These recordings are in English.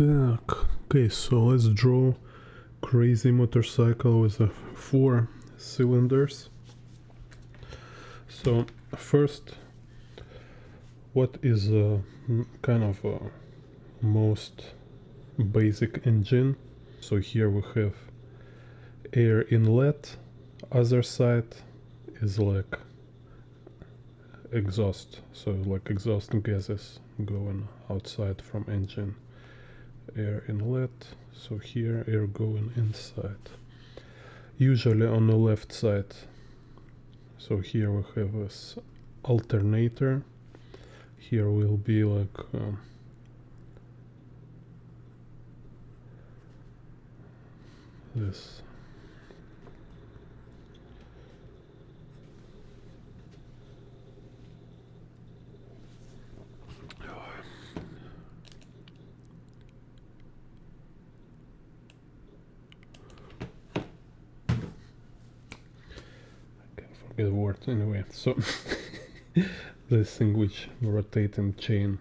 Okay, so let's draw crazy motorcycle with 4 cylinders. So first, what is kind of most basic engine? So here we have air inlet, other side is like exhaust, so like exhaust gases going outside from engine. Air inlet, so here air going inside, usually on the left side. So here we have this alternator, here will be like this. Forget the word anyway. So this thing which rotating chain.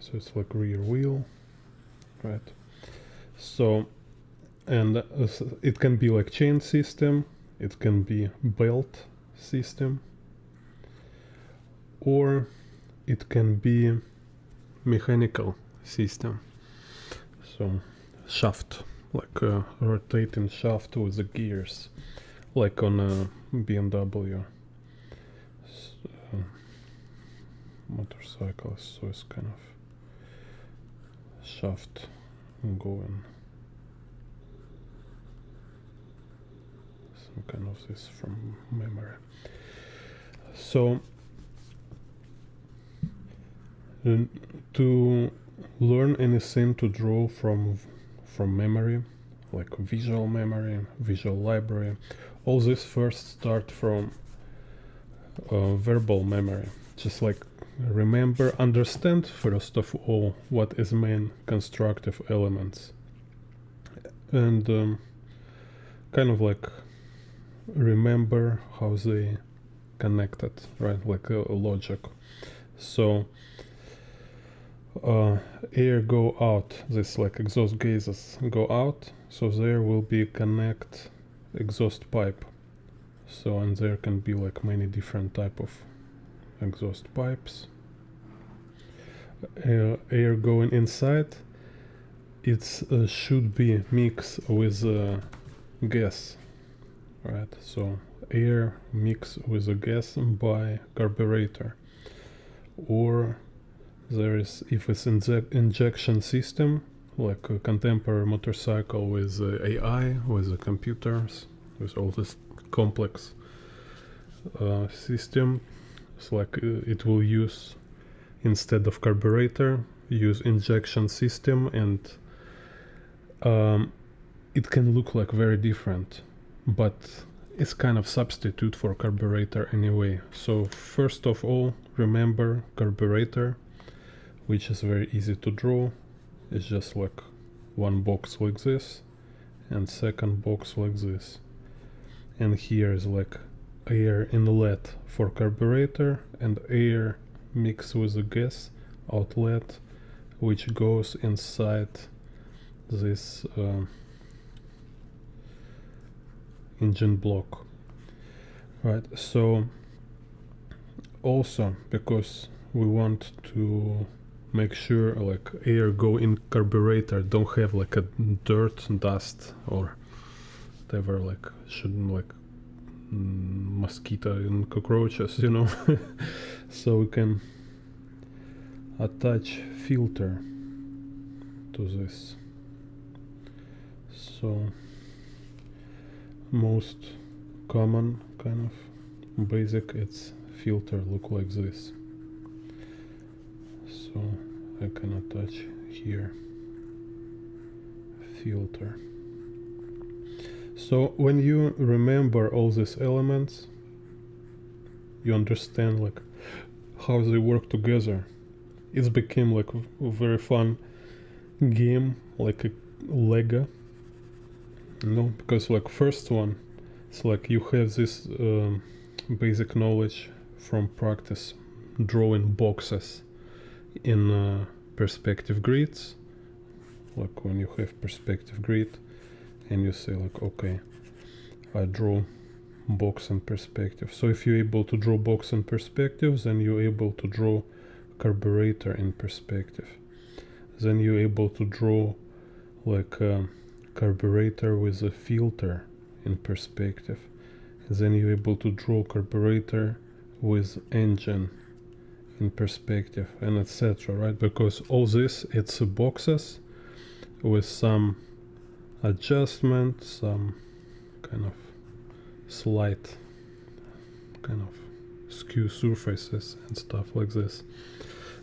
So it's like rear wheel, right? So and it can be like chain system, it can be belt system, or it can be mechanical system. So shaft, like a rotating shaft with the gears, like on a BMW motorcycles. So it's kind of shaft going, some kind of this from memory. So to learn anything to draw from memory, like visual memory, visual library, all this first start from verbal memory. Just like remember, understand first of all what is main constructive elements, and kind of like remember how they connected, right? Like a logic. So air go out, this like exhaust gases go out, so there will be connect exhaust pipe. So and there can be like many different type of exhaust pipes. Air going inside, it should be mixed with gas, right? So air mixed with a gas by carburetor, or there is, if it's injection system, like a contemporary motorcycle with AI, with the computers, with all this complex system, it's like it will use, instead of carburetor, use injection system, and it can look like very different, but it's kind of substitute for carburetor anyway. So first of all, remember carburetor, which is very easy to draw. It's just like one box like this and second box like this, and here is like air inlet for carburetor and air mixed with the gas outlet, which goes inside this engine block, right? So also, because we want to make sure like air go in carburetor don't have like a dirt, dust, or whatever, like shouldn't like mosquito and cockroaches, you know. So we can attach filter to this. So most common kind of basic, it's filter look like this. So I can attach here filter. So when you remember all these elements, you understand like how they work together. It's became like a very fun game, like a Lego, you know, because like first one, it's like you have this basic knowledge from practice drawing boxes in perspective grids, like when you have perspective grid and you say like, okay, I draw box and perspective. So if you're able to draw box and perspective, then you're able to draw carburetor in perspective. Then you're able to draw like a carburetor with a filter in perspective. Then you're able to draw carburetor with engine in perspective, and etc. Right? Because all this, it's boxes with some adjustment, some kind of slight kind of skew surfaces and stuff like this.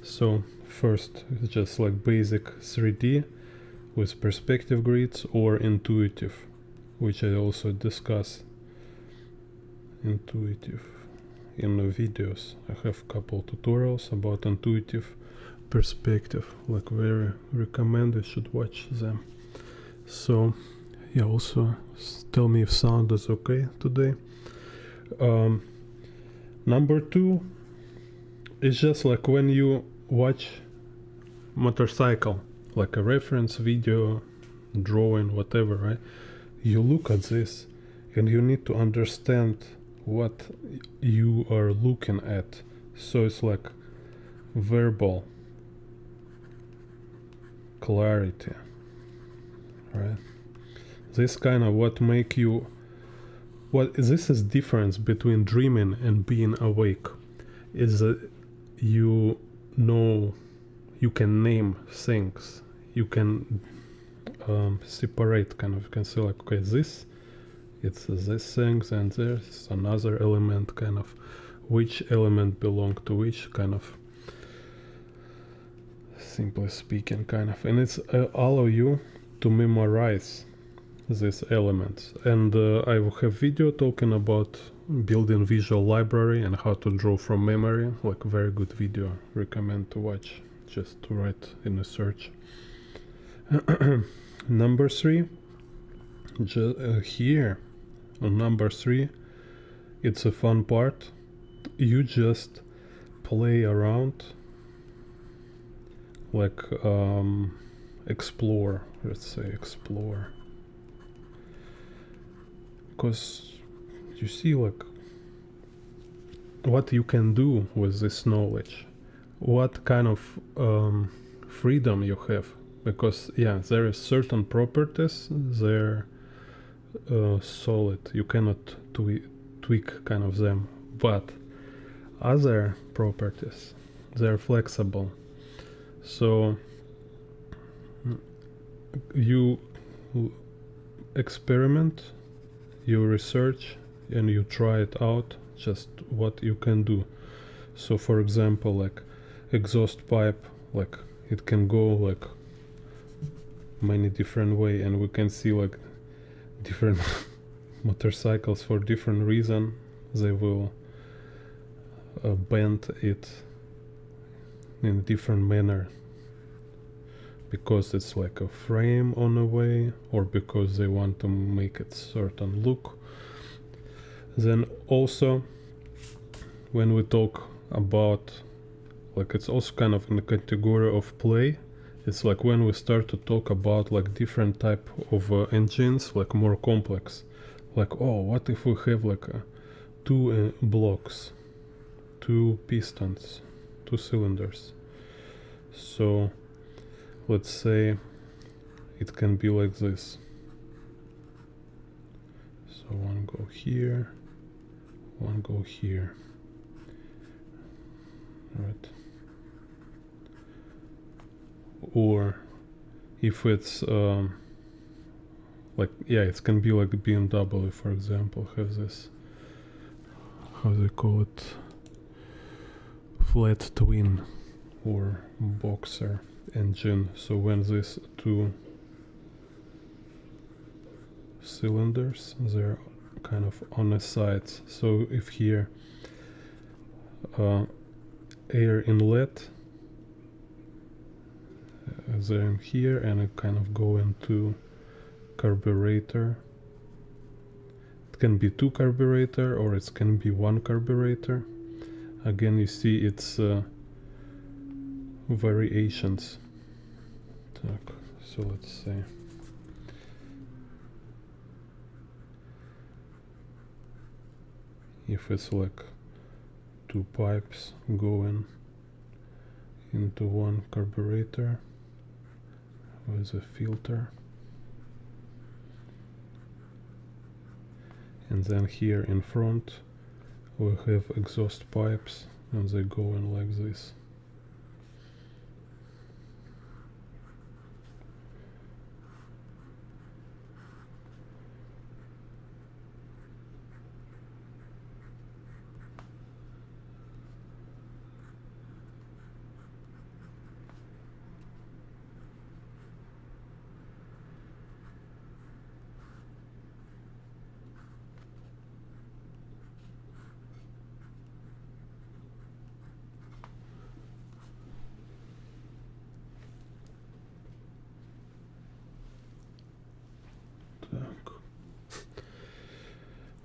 So first it's just like basic 3D with perspective grids, or intuitive, which I also discuss intuitive in the videos. I have a couple tutorials about intuitive perspective, like very recommend, you should watch them. So yeah, also tell me if sound is okay today. Number 2 is just like when you watch motorcycle, like a reference video, drawing, whatever, right? You look at this and you need to understand what you are looking at. So it's like verbal clarity, right? This kind of what make you, what this is difference between dreaming and being awake, is that you know, you can name things, you can separate, kind of, you can say like, okay, this, it's this things, and there's another element, kind of which element belong to which, kind of, simply speaking, kind of, and it's allow you to memorize these elements. And I will have video talking about building visual library and how to draw from memory, like very good video, recommend to watch, just to write in a search. Number 3, here on number 3, it's a fun part. You just play around, like explore, let's say explore, because you see like what you can do with this knowledge, what kind of freedom you have, because yeah, there is certain properties, they're solid, you cannot tweak kind of them, but other properties, they're flexible. So you experiment, you research, and you try it out, just what you can do. So for example, like exhaust pipe, like it can go like many different way, and we can see like different motorcycles for different reason, they will bend it in a different manner, because it's like a frame on a way, or because they want to make it certain look. Then also when we talk about, like, it's also kind of in the category of play, it's like when we start to talk about like different type of engines, like more complex, like, oh, what if we have like two blocks, 2 pistons, 2 cylinders. So let's say it can be like this. So one go here, one go here, right? Or if it's like, yeah, it can be like BMW, for example, has this, how they call it, flat twin or boxer engine. So when these 2 cylinders, they're kind of on the sides. So if here air inlet, they're here, and it kind of go into carburetor. It can be 2 carburetor, or it can be 1 carburetor. Again, you see it's variations Так, so let's say if it's like two pipes going into one carburetor with a filter, and then here in front we have exhaust pipes and they go in like this.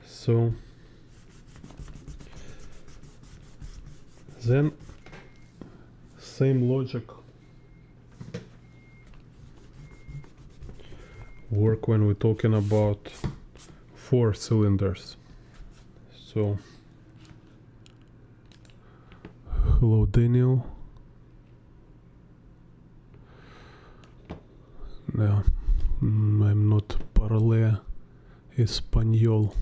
So then same logic work when we're talking about 4 cylinders. So hello Daniel. Yeah, I'm not parle español.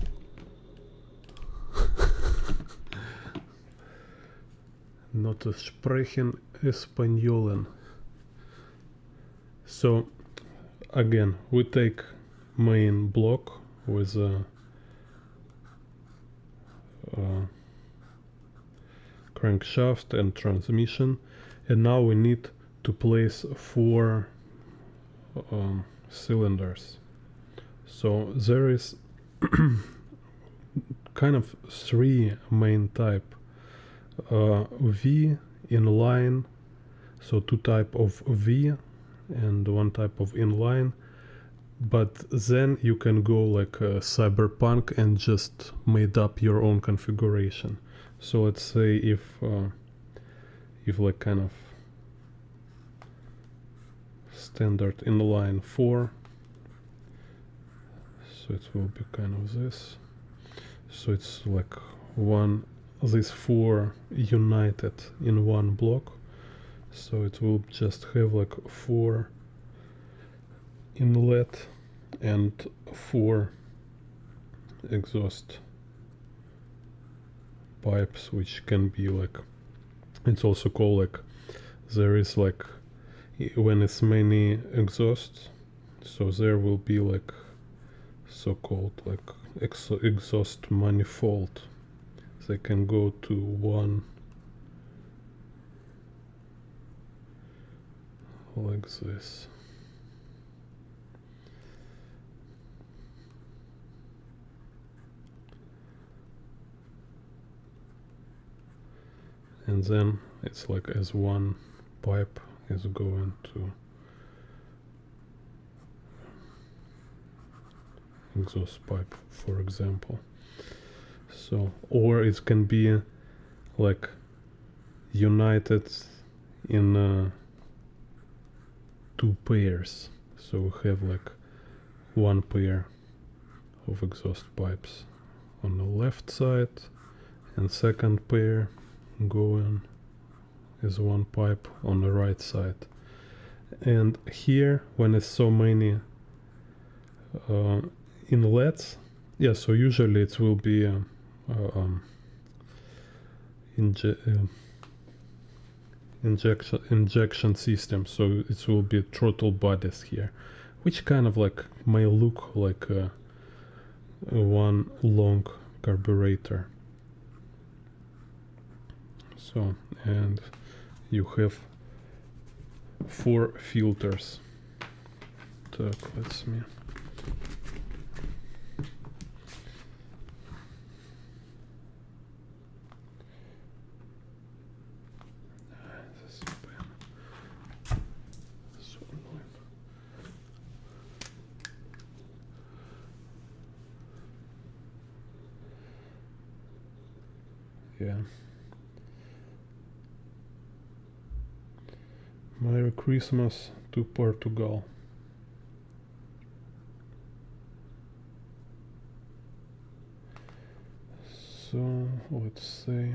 Not sprechen Españolen. So again, we take main block with a crankshaft and transmission, and now we need to place 4 cylinders. So there is kind of 3 main type. V inline, so 2 type of V and 1 type of inline, but then you can go like cyberpunk and just made up your own configuration. So let's say if like kind of standard inline 4, so it will be kind of this. So it's like these 4 united in one block, so it will just have like 4 inlet and 4 exhaust pipes, which can be like, it's also called like, there is like, when it's many exhausts, so there will be like so-called like exhaust manifold. They can go to 1 like this. And then it's like as 1 pipe is going to exhaust pipe, for example. So, or it can be like united in 2 pairs. So we have like 1 pair of exhaust pipes on the left side, and second pair going is 1 pipe on the right side. And here, when it's so many inlets, yeah, so usually it will be injection system, so it will be throttle bodies here, which kind of like may look like a one long carburetor. So, and you have 4 filters. Так, let's me. Yeah. Merry Christmas to Portugal. So let's say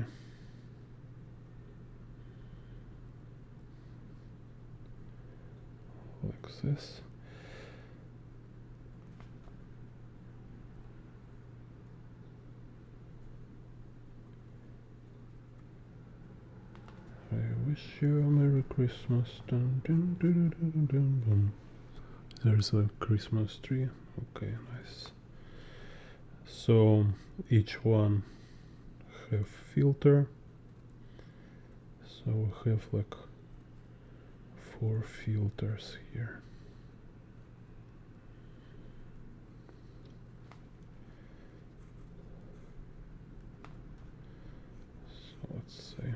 like this. I wish you a Merry Christmas. Dun, dun, dun, dun, dun, dun. There's a Christmas tree. Okay, nice. So each one have filter. So we have like 4 filters here. So let's say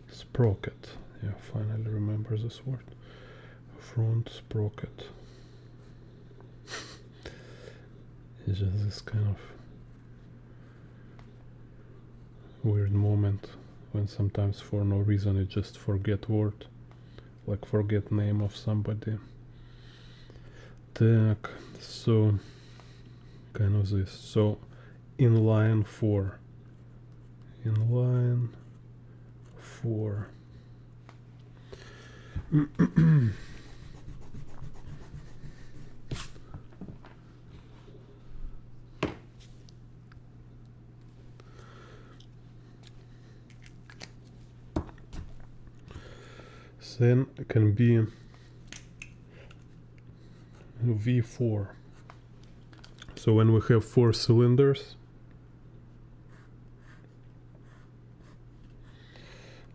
sprocket. Yeah, finally remember this word. Front sprocket. It's just this kind of weird moment when sometimes for no reason you just forget word, like forget name of somebody. Так, so kind of this. So inline 4. Inline 4. Then it can be V4. So when we have 4 cylinders,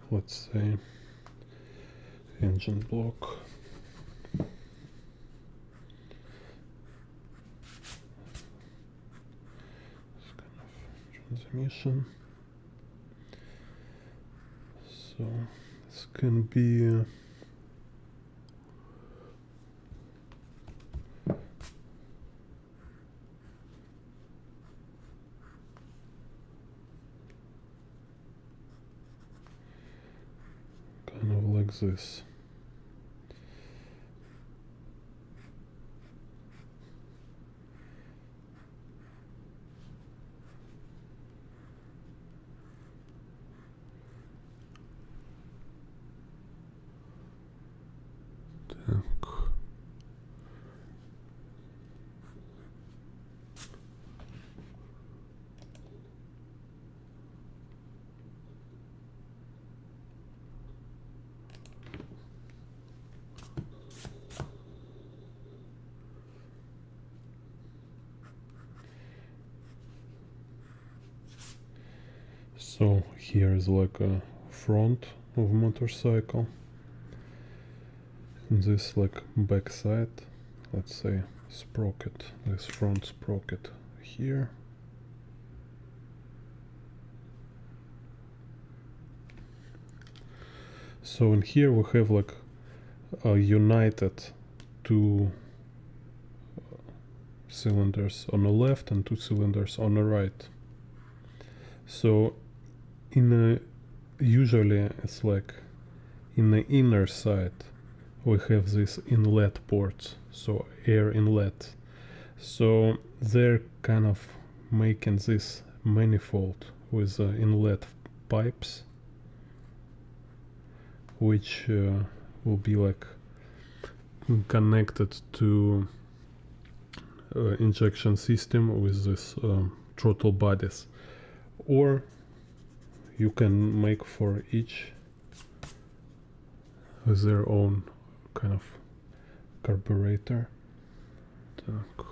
let's say engine block, this kind of transmission. So this can be kind of like this. Так. So here is like a front of motorcycle, and this like back side, let's say sprocket, this front sprocket here. So in here we have like a united 2 cylinders on the left and 2 cylinders on the right. So usually it's like in the inner side we have these inlet ports, so air inlet. So they're kind of making this manifold with inlet pipes, which will be like connected to injection system with this throttle bodies, or you can make for each their own kind of carburetor. Так.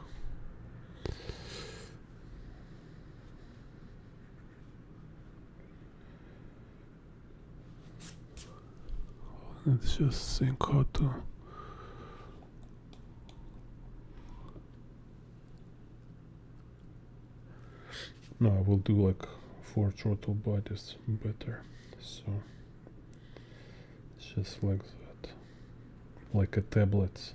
Let's just think how to. No, I will do like 4 throttle bodies better. So it's just like that, like a tablet.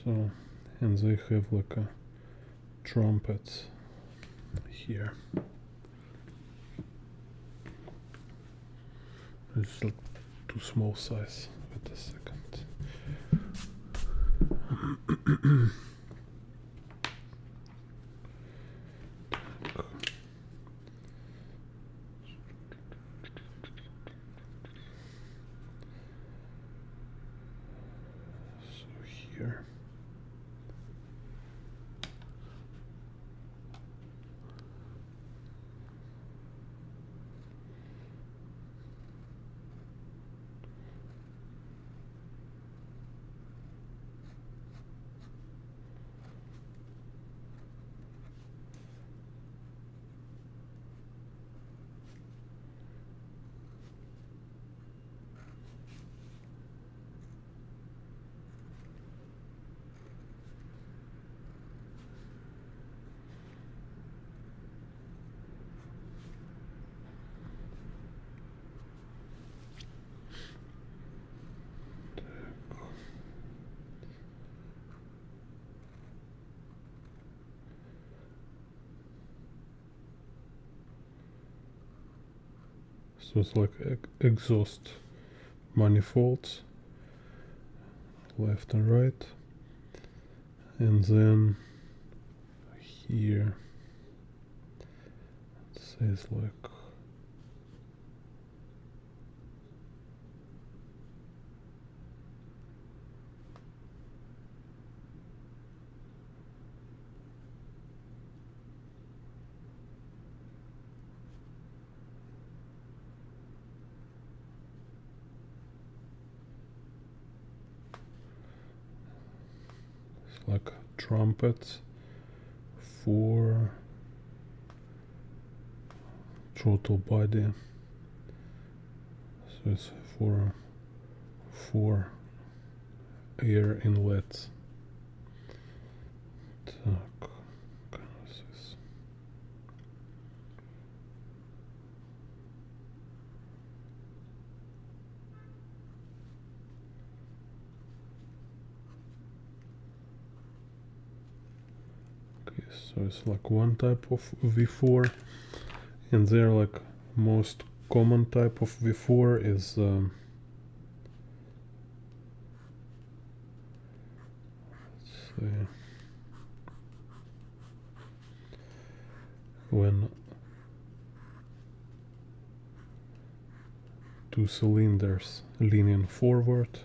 So, and they have like a trumpet here. It's like too small size. Wait a second. So here. So it's like exhaust manifolds, left and right, and then here it says like trumpets for throttle body. So it's for 4 air inlets. Так, okay, so it's like one type of V4, and they're like most common type of V4 is let's see, when 2 cylinders leaning forward,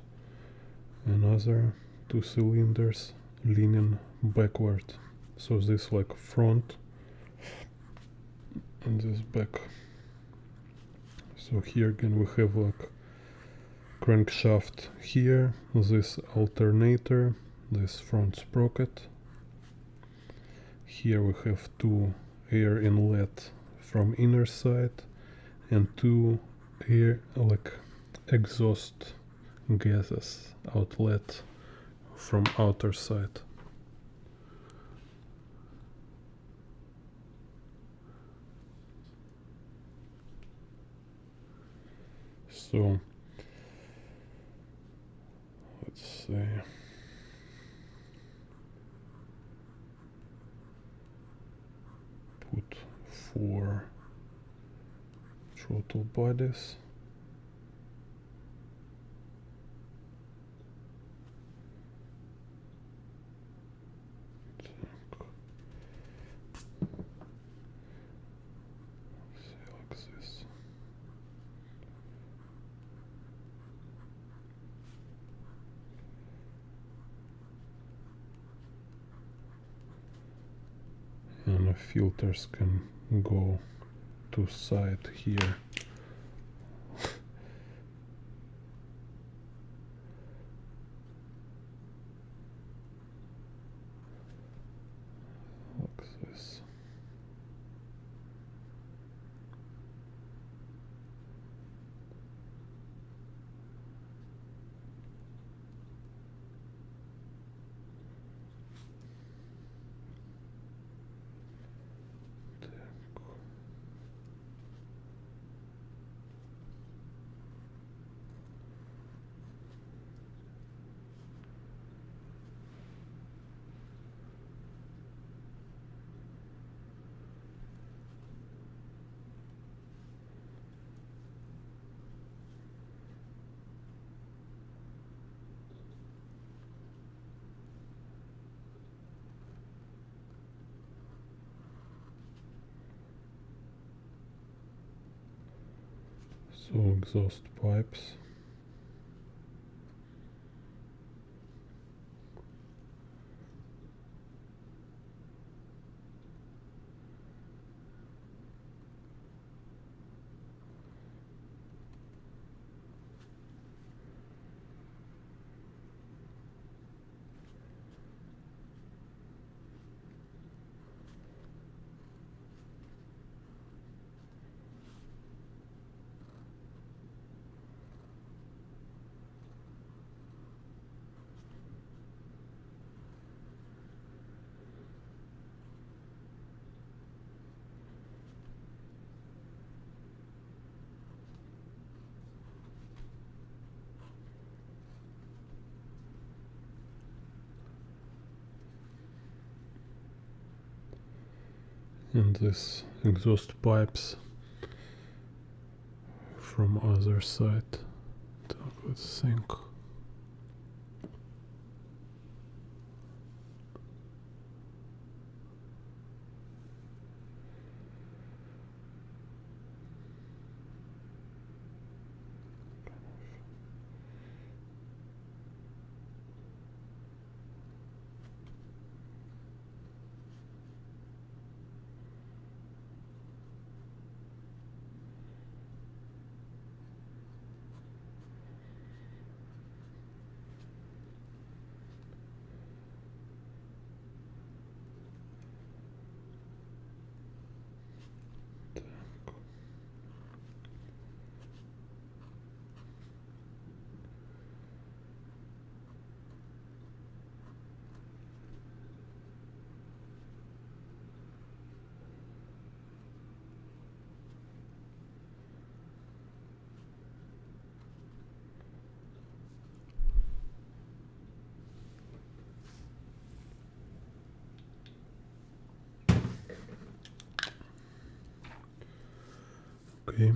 another 2 cylinders leaning backward. So this like front and this back. So here again we have like crankshaft here, this alternator, this front sprocket. Here we have 2 air inlet from inner side and 2 air like exhaust gases outlet from outer side. So let's say put 4 throttle bodies. And the filters can go to side here. So exhaust pipes. And this exhaust pipes from other side. Let's think. Okay.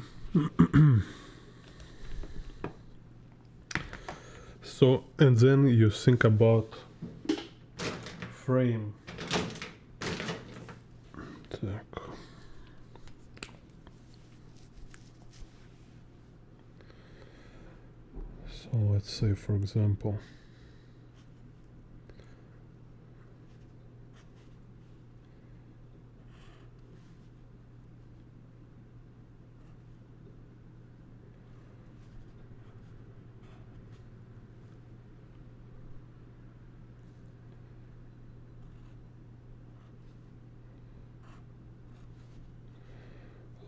So, and then you think about frame. Так. So let's say, for example,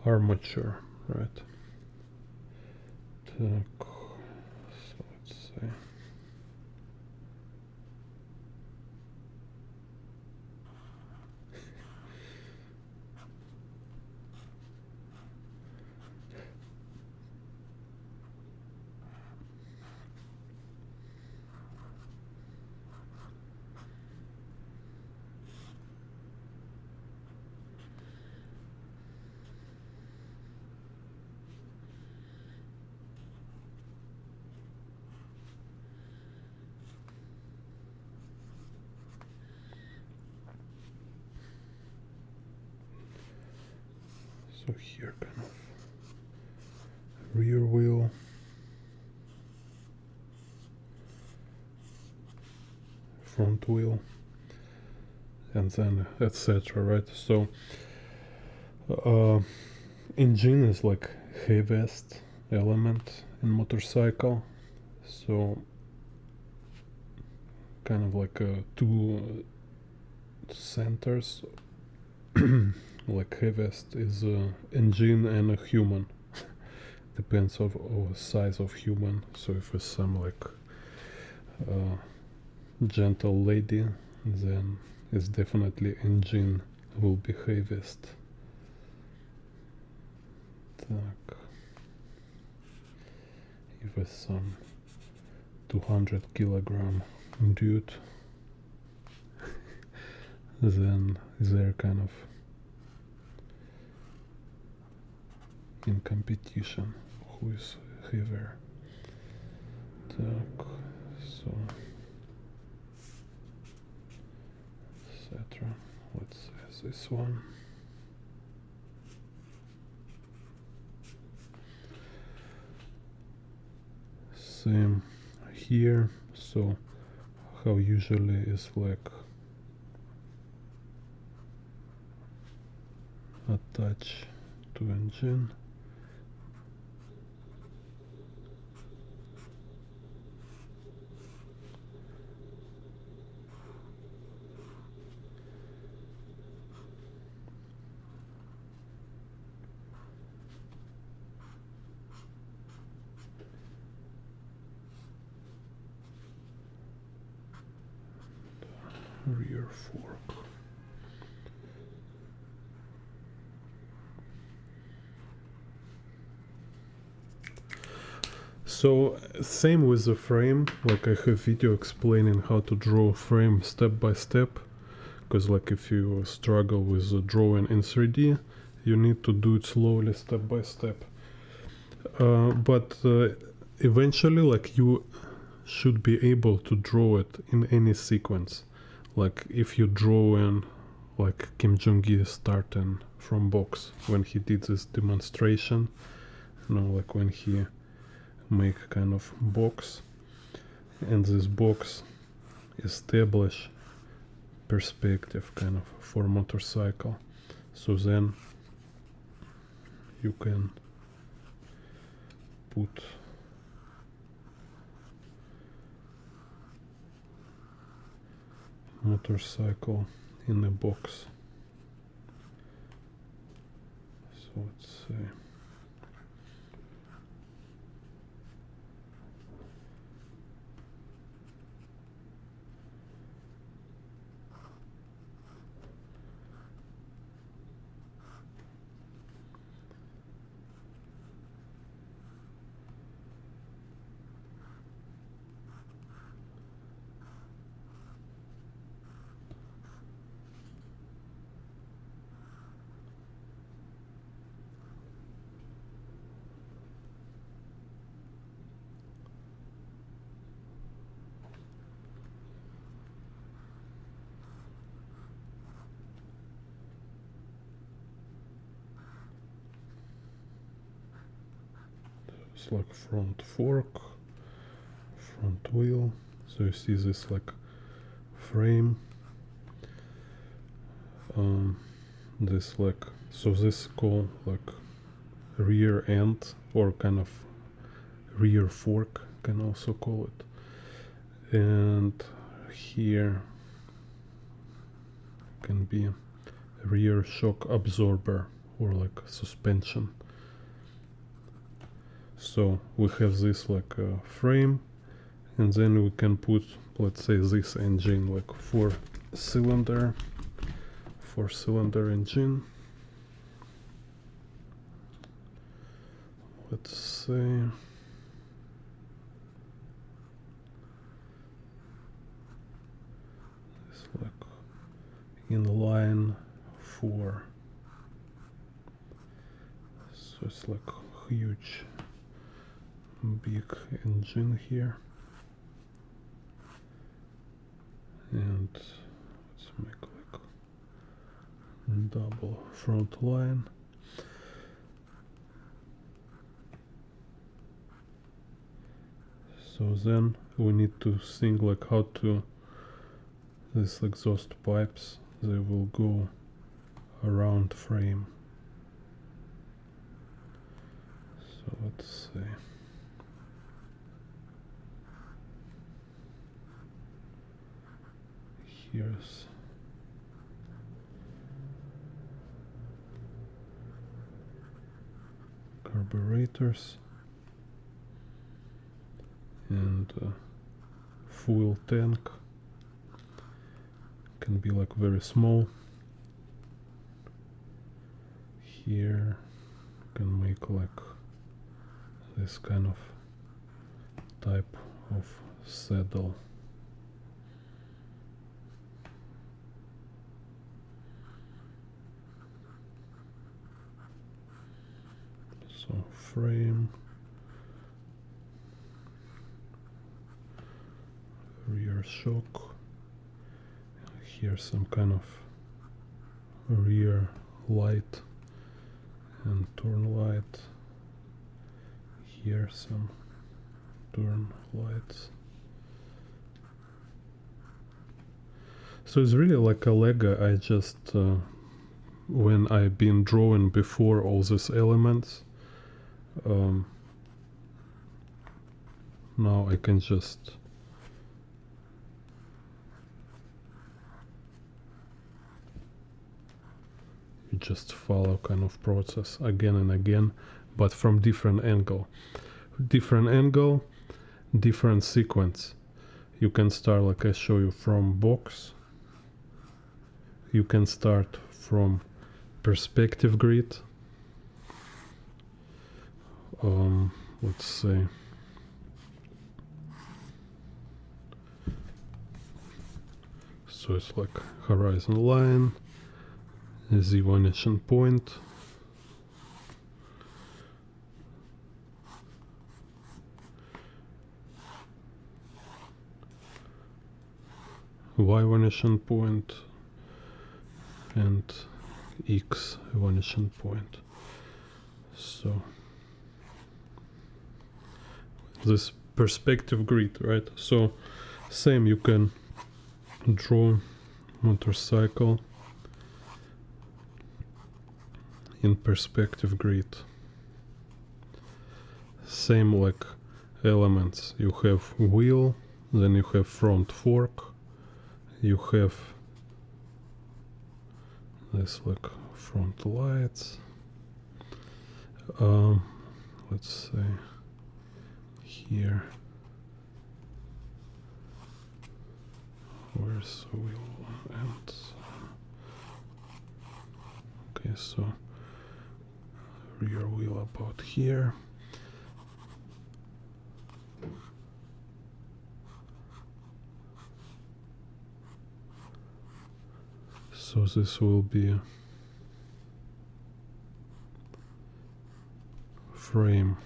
armature, right? Так. So let's say. So here, kind of rear wheel, front wheel, and then etc. Right? So engine is like heaviest element in motorcycle. So kind of like two centers. Like heaviest is engine and a human. Depends of size of human. So if it's some like gentle lady, then it's definitely engine will be heaviest. Так. If it's some 200 kilogram dude, then they're kind of in competition who is heavier. Так, so etc. Let's say this one. same here. So how usually is like attach to engine. Rear fork. So same with the frame, like I have video explaining how to draw frame step by step, because like if you struggle with the drawing in 3D, you need to do it slowly step by step. But eventually like you should be able to draw it in any sequence. Like if you draw in like Kim Jong-il starting from box when he did this demonstration, you know, like when he make kind of box, and this box establish perspective kind of for motorcycle. So then you can put motorcycle in a box. So let's say it's like front fork, front wheel. So you see this like frame, this like, so this called like rear end, or kind of rear fork can also call it. And here can be rear shock absorber or like suspension. So we have this like frame, and then we can put, let's say, this engine, like four cylinder engine. Let's say it's like inline 4. So it's like huge big engine here, and let's make like double front line. So then we need to think like how to, these exhaust pipes, they will go around frame. So let's say here's carburetors and fuel tank can be like very small. Here can make like this kind of type of saddle. So frame, rear shock, here some kind of rear light and turn light, here some turn lights. So it's really like a Lego. I just when I've been drawing before all these elements, now I can just follow kind of process again and again, but from different angle, different sequence. You can start, like I show you, from box. You can start from perspective grid. Let's say so it's like horizon line, z vanishing point, y vanishing point, and x vanishing point. So this perspective grid, right? So same, you can draw motorcycle in perspective grid. Same like elements, you have wheel, then you have front fork, you have this like front lights. Let's say here, where's the wheel ends? Okay, so rear wheel about here. So this will be frame,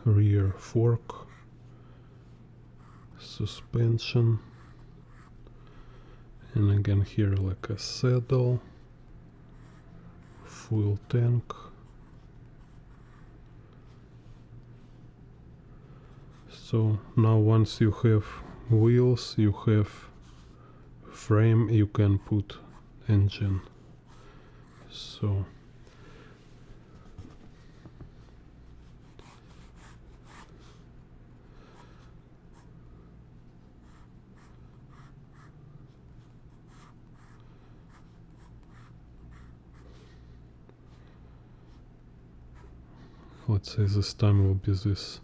rear fork, suspension, and again here like a saddle, fuel tank. So now once you have wheels, you have frame, you can put engine. So let's say this time will be this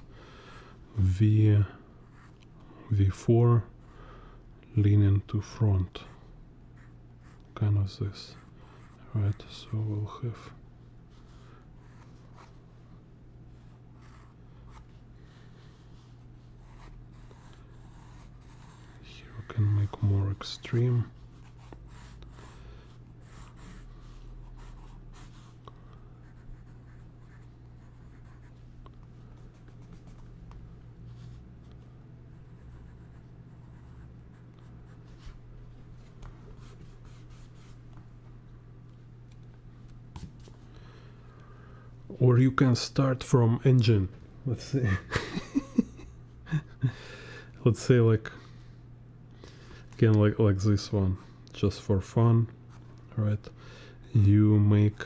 V4 leaning to front, kind of this, right? So we'll have here we can make more extreme. Or you can start from engine. Let's say let's say like again like this one, just for fun, right? You make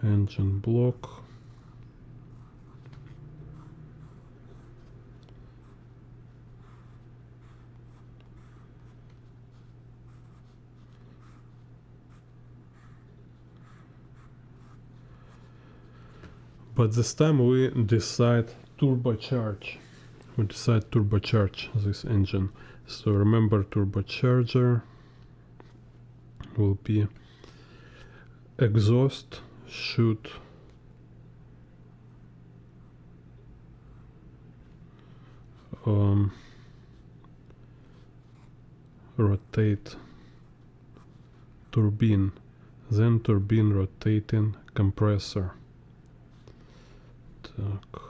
engine block, but this time we decide turbocharge. We decide turbocharge this engine. So remember, turbocharger will be exhaust should rotate turbine, then turbine rotating compressor. Так.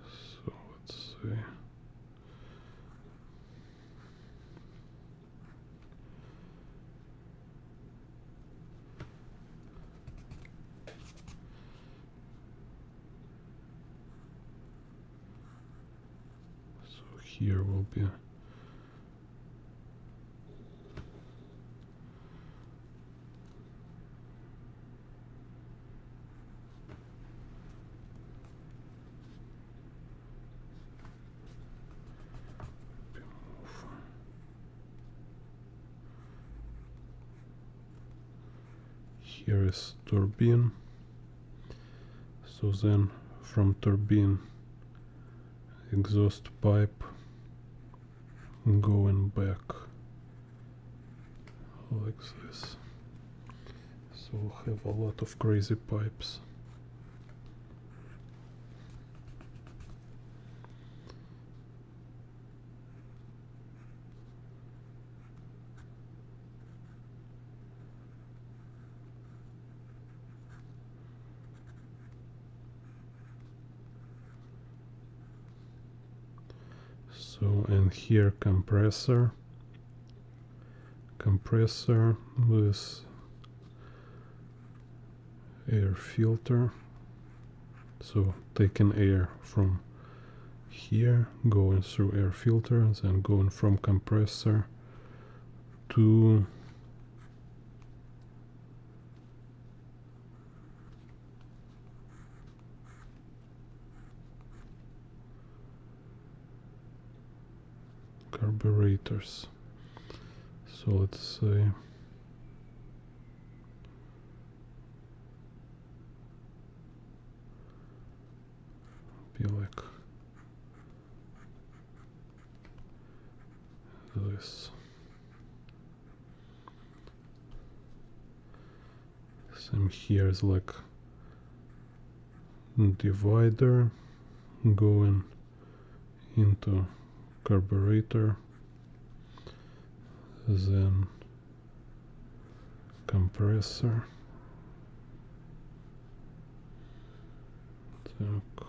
So let's see. So here will be here is turbine. So then from turbine exhaust pipe going back like this. So we'll have a lot of crazy pipes. So, and here compressor with air filter, so taking air from here, going through air filter, and then going from compressor to carburetors. So let's say be like this. Same here is like divider going into carburetor, then compressor. Так.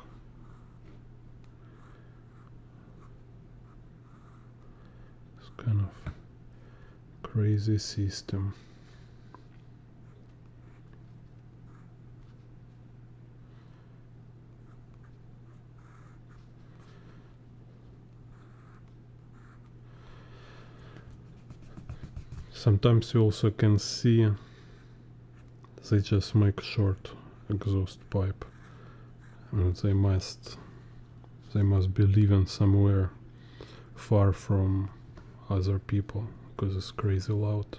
It's kind of crazy system. Sometimes you also can see they just make short exhaust pipe, and they must be living somewhere far from other people because it's crazy loud,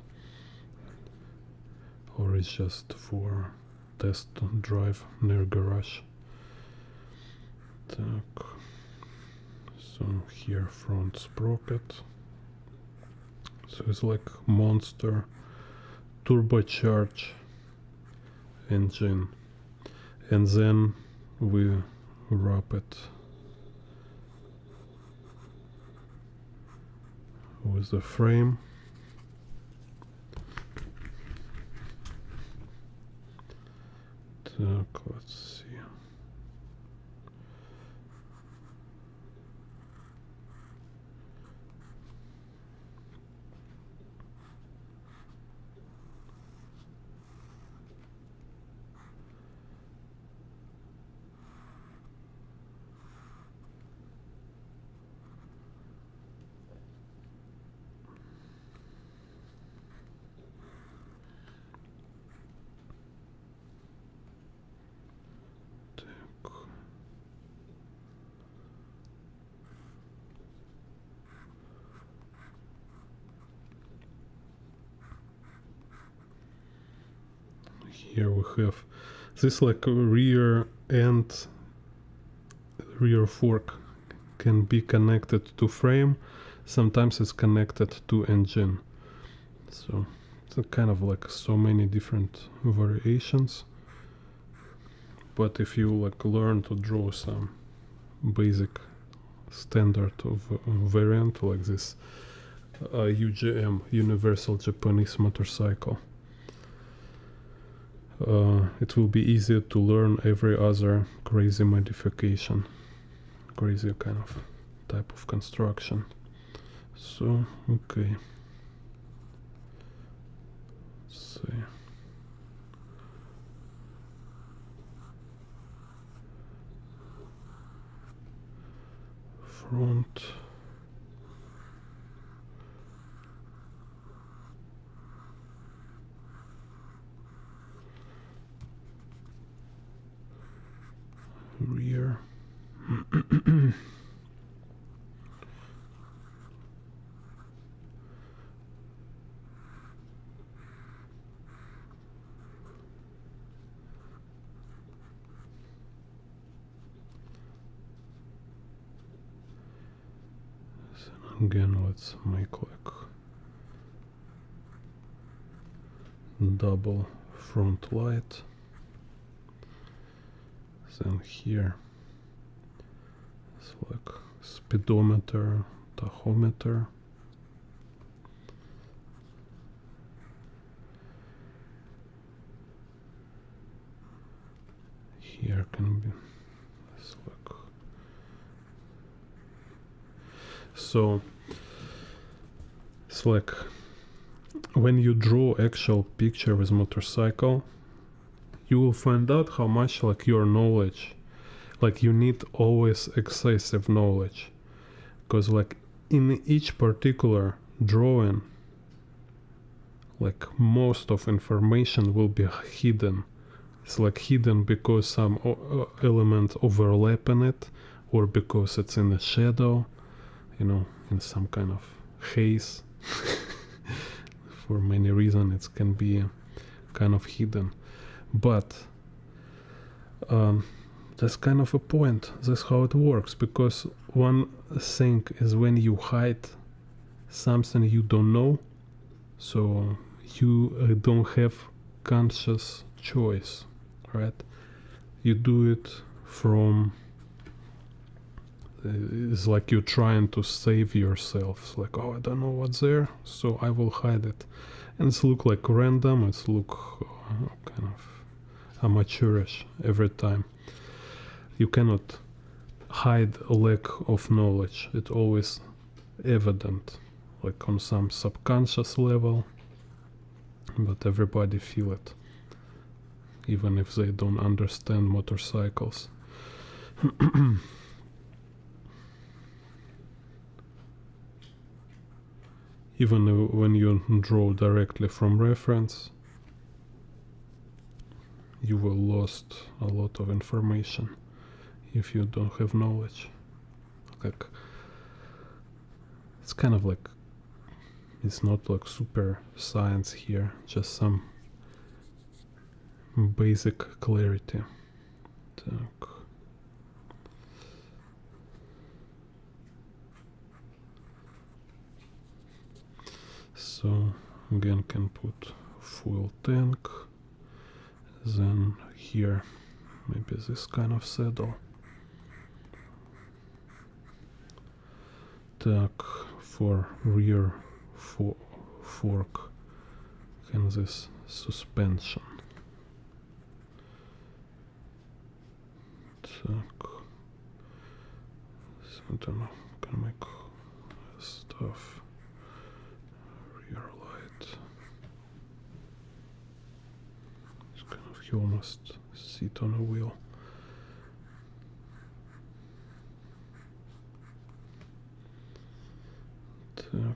or it's just for test drive near garage. Так. So here front sprocket. So it's like monster turbocharged engine, and then we wrap it with the frame. Так, let's see. Here we have this like rear end, rear fork can be connected to frame. Sometimes it's connected to engine. So it's kind of like so many different variations. But if you like learn to draw some basic standard of variant like this UJM, Universal Japanese Motorcycle, it will be easier to learn every other crazy modification, crazy kind of type of construction. So okay, let's see. front, rear. Again, let's make like double front light. Then here it's like speedometer, tachometer. Here can be it's like so. It's like when you draw actual picture with motorcycle, you will find out how much like your knowledge, like you need always excessive knowledge, because like in each particular drawing, like most of information will be hidden. It's like hidden because some element overlap in it, or because it's in the shadow, you know, in some kind of haze. For many reasons it can be kind of hidden, but that's kind of a point. That's how it works, because one thing is when you hide something you don't know, so you don't have conscious choice, right? You do it from it's like you're trying to save yourself. It's like, oh, I don't know what's there, so I will hide it. And it's look like random, it's look kind of amateurish every time. You cannot hide a lack of knowledge. It's always evident, like on some subconscious level, but everybody feel it, even if they don't understand motorcycles. Even when you draw directly from reference, you will lost a lot of information if you don't have knowledge. Like it's kind of like it's not like super science here, just some basic clarity. Так. So again can put fuel tank, then here maybe this kind of saddle. Так, for rear fork can this suspension. Так, so I don't know, can make stuff. Rear light. It's kind of you almost sit on a wheel. Так.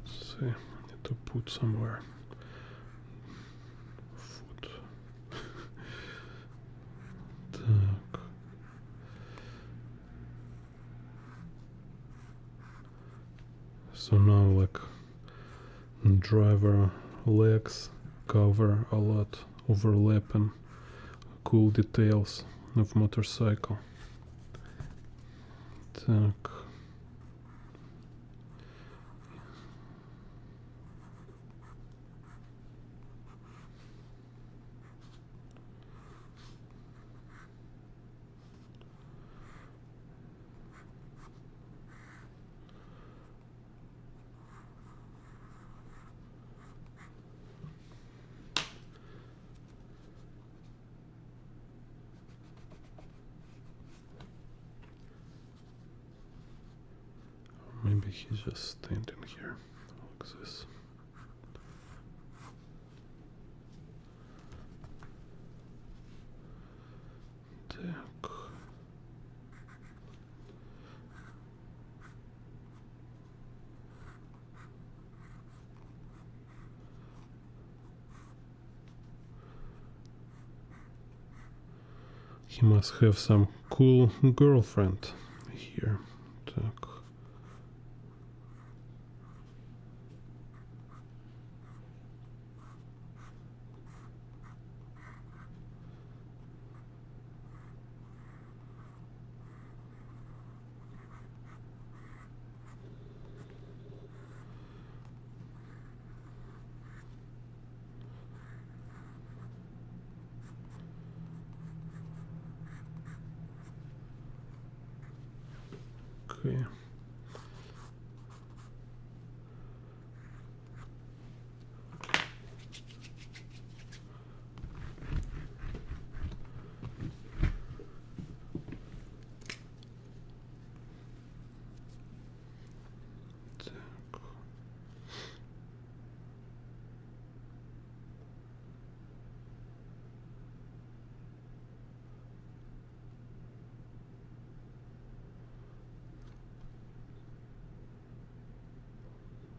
See, I need to put somewhere. Foot. Так. So now like driver legs cover a lot, overlapping cool details of motorcycle. Так. Maybe he's just standing here like this. Так. He must have some cool girlfriend here. Так. Okay.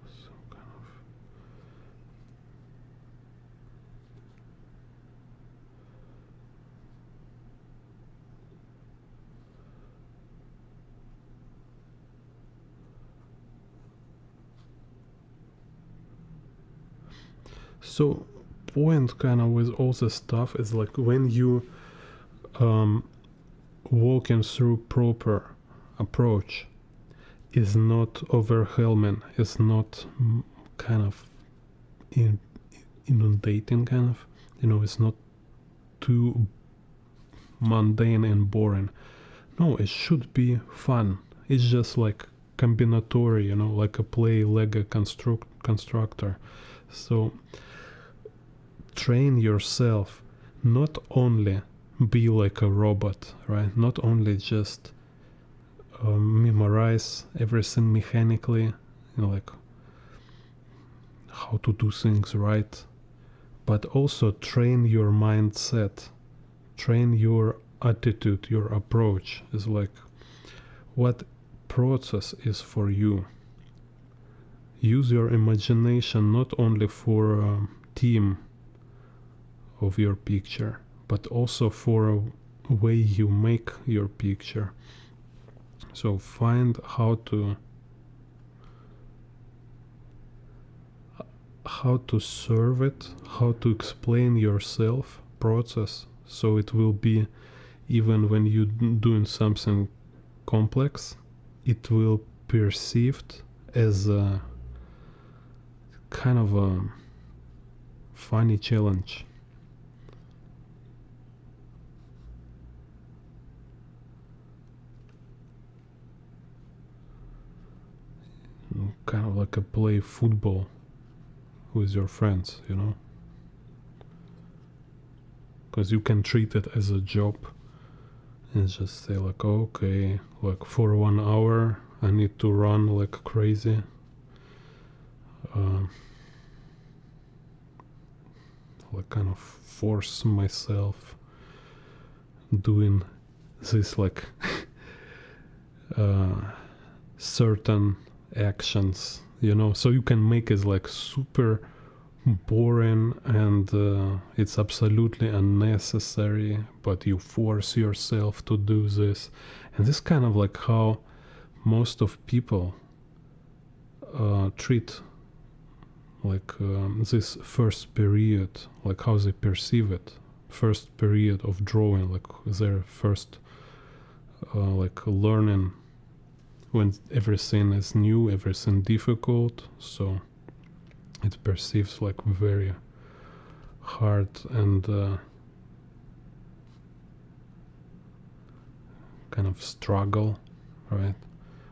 Some kind of So point kind of with all this stuff is like when you walking through proper approach is not overwhelming, is not kind of inundating kind of, it's not too mundane and boring. No, it should be fun. It's just like combinatory, like a play Lego constructor. So train yourself, not only be like a robot, right? Not only just memorize everything mechanically, like how to do things right, but also train your mindset, train your attitude, your approach. Is like what process is for you. Use your imagination not only for team of your picture, but also for a way you make your picture. So find how to serve it, how to explain yourself process, so it will be, even when you're doing something complex, it will perceived as a kind of a funny challenge. Kind of like a play football with your friends, because you can treat it as a job and just say like, okay, like for 1 hour I need to run like crazy, like kind of force myself doing this like certain actions, so you can make it like super boring and it's absolutely unnecessary, but you force yourself to do this. And this kind of like how most of people treat like this first period, like how they perceive it, first period of drawing, like their first like learning, when everything is new, everything difficult, so it perceives like very hard and kind of struggle, right?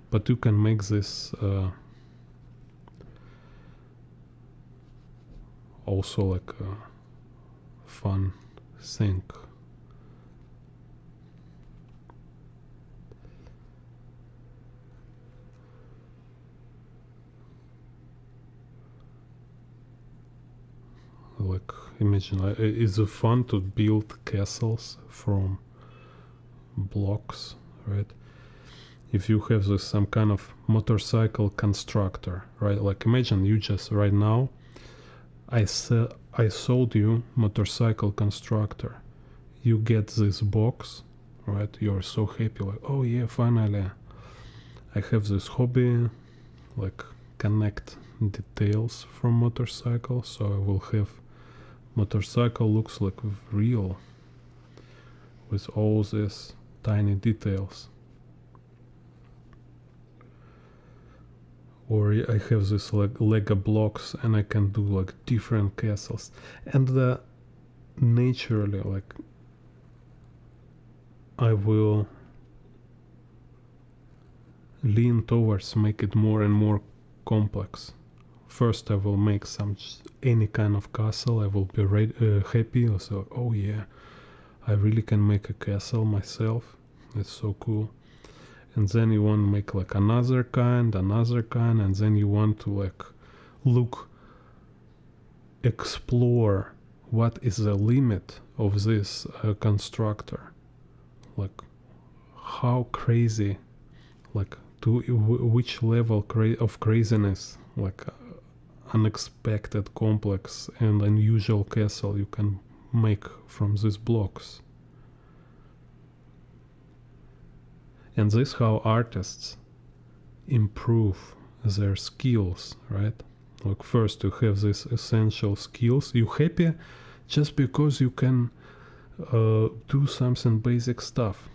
But you can make this also like a fun thing. imagine it's fun to build castles from blocks, right? If you have this some kind of motorcycle constructor, right? Like imagine you just right now I sold you motorcycle constructor. You get this box, right? You're so happy, like, oh yeah, finally I have this hobby, like connect details from motorcycle, so I will have motorcycle looks like real with all these tiny details. Or I have this like Lego blocks and I can do like different castles, and naturally like I will lean towards make it more and more complex. First I will make any kind of castle. I will be happy also, oh yeah, I really can make a castle myself, it's so cool. And then you want to make like another kind, and then you want to like explore what is the limit of this constructor, like how crazy, like to which level of craziness, like unexpected, complex and unusual castle you can make from these blocks. And this how artists improve their skills, right? Like first you have these essential skills. You happy just because you can do something basic stuff,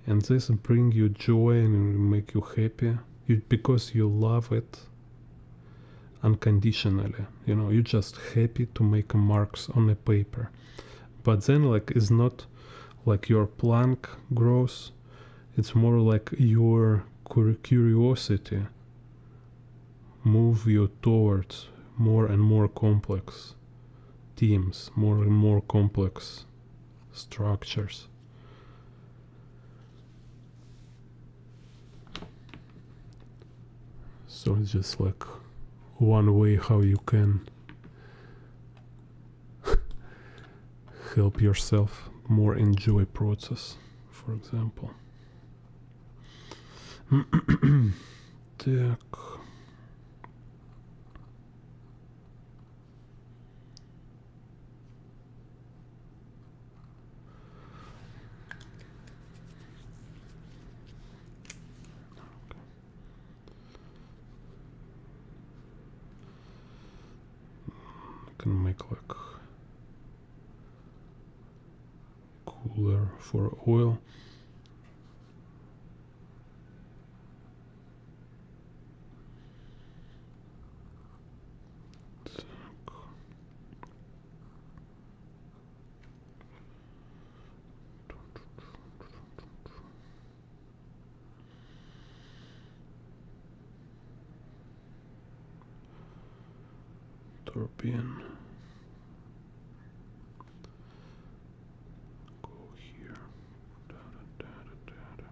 and this bring you joy and make you happy because you love it unconditionally. You know, you're just happy to make marks on a paper. But then like it's not like your plank grows, it's more like your curiosity move you towards more and more complex themes, more and more complex structures. So it's just like one way how you can help yourself more enjoy process, for example. Так. Can make like cooler for oil. Turbine. Go here. Da, da, da, da, da.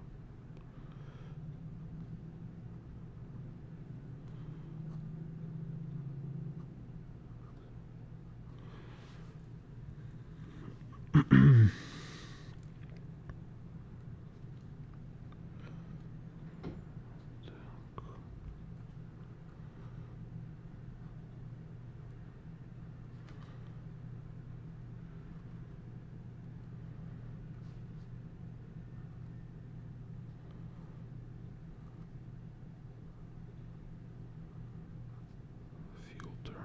Filter.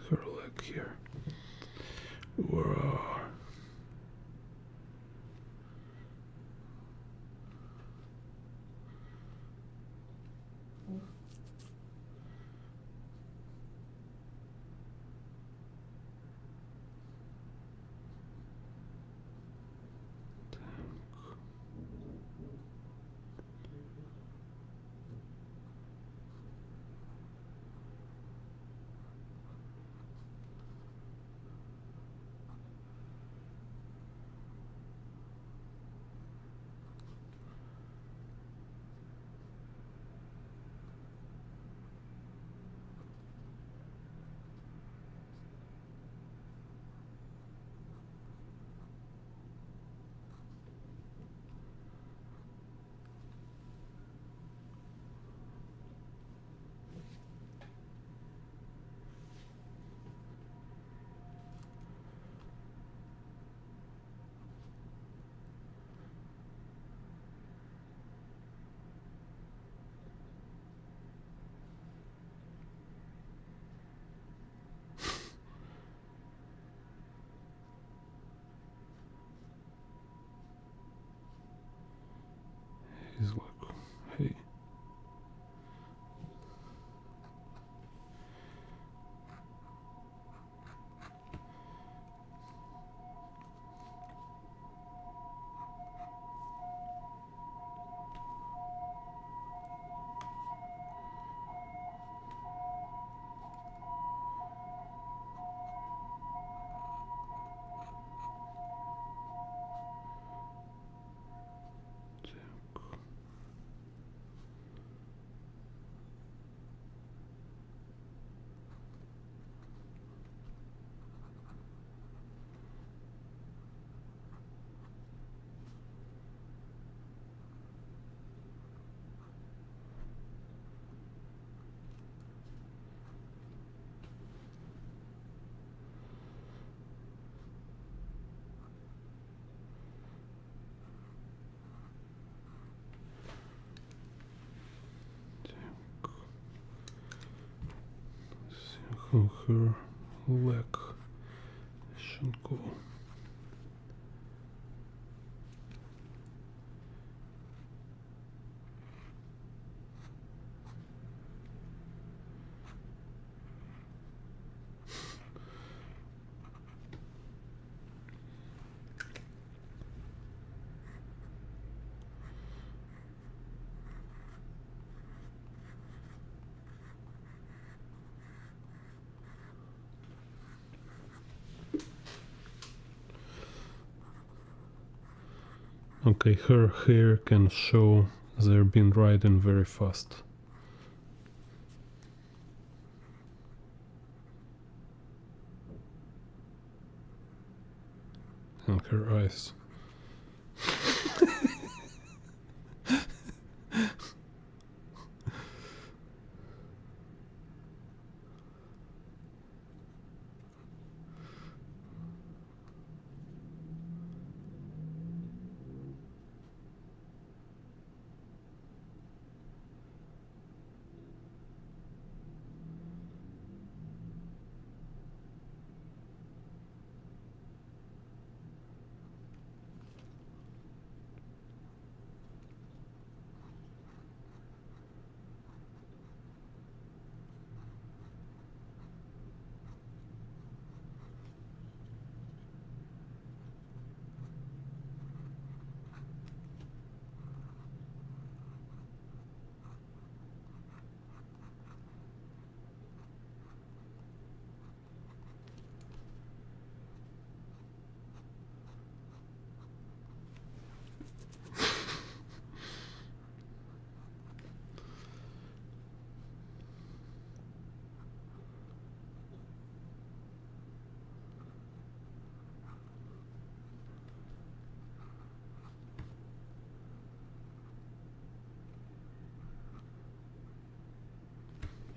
her leg here. Whoa. He's like, hey. How her leg should go. Okay, her hair can show they've been riding very fast. And her eyes.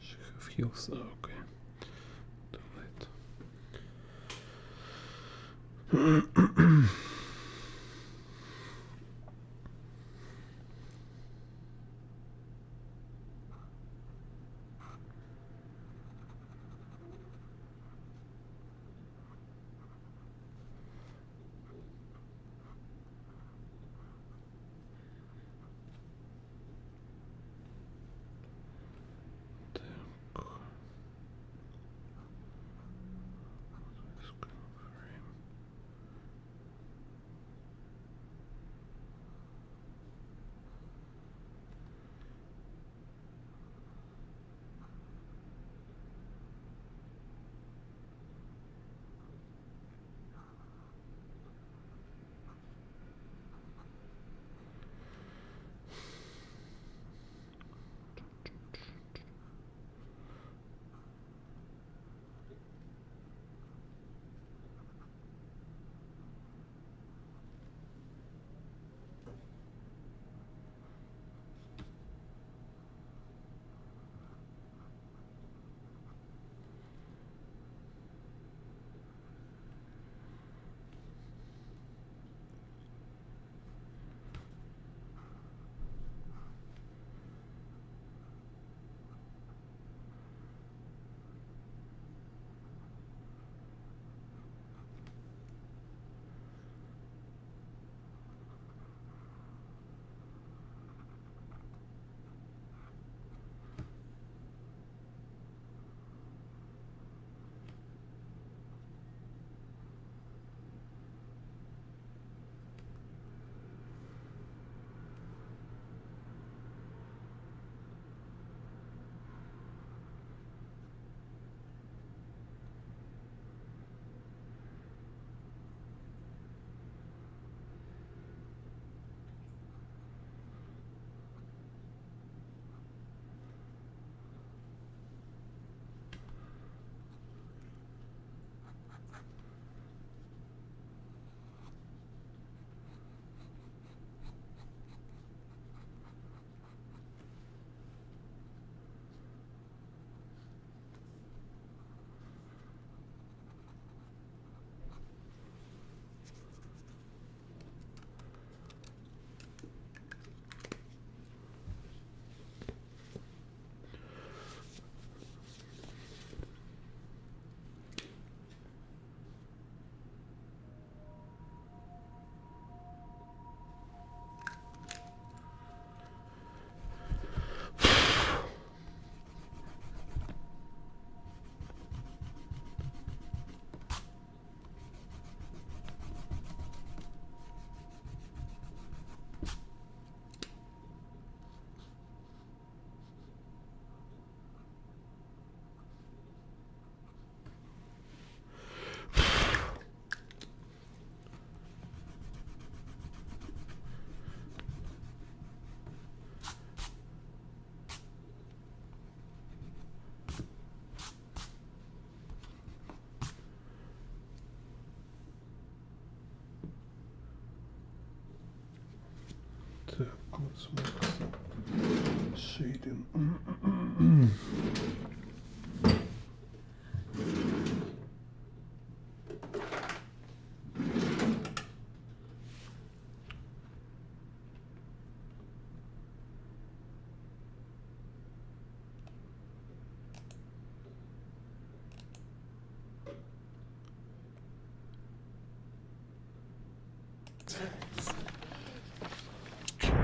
She have heels. Oh, okay. Too late. Let's make some shading.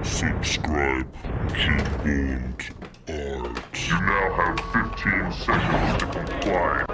Subscribe, Keyboard Art. You now have 15 seconds to comply.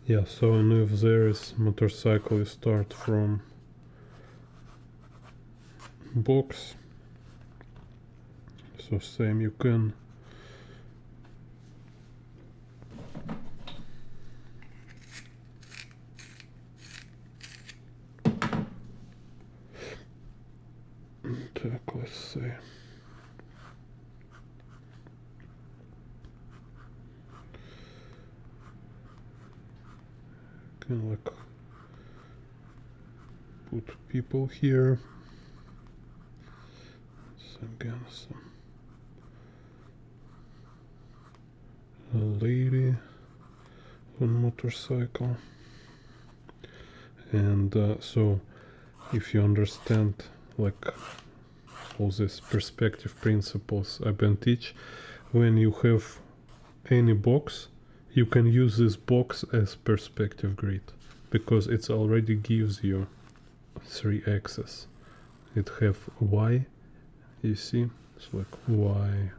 Yeah, so and if there is motorcycle, you start from box. So same you can take, let's see. Can like put people here. So again, a lady on motorcycle. And so if you understand like all these perspective principles I've been teach, when you have any box, you can use this box as perspective grid because it already gives you 3 axes. It have y, you see, it's like y,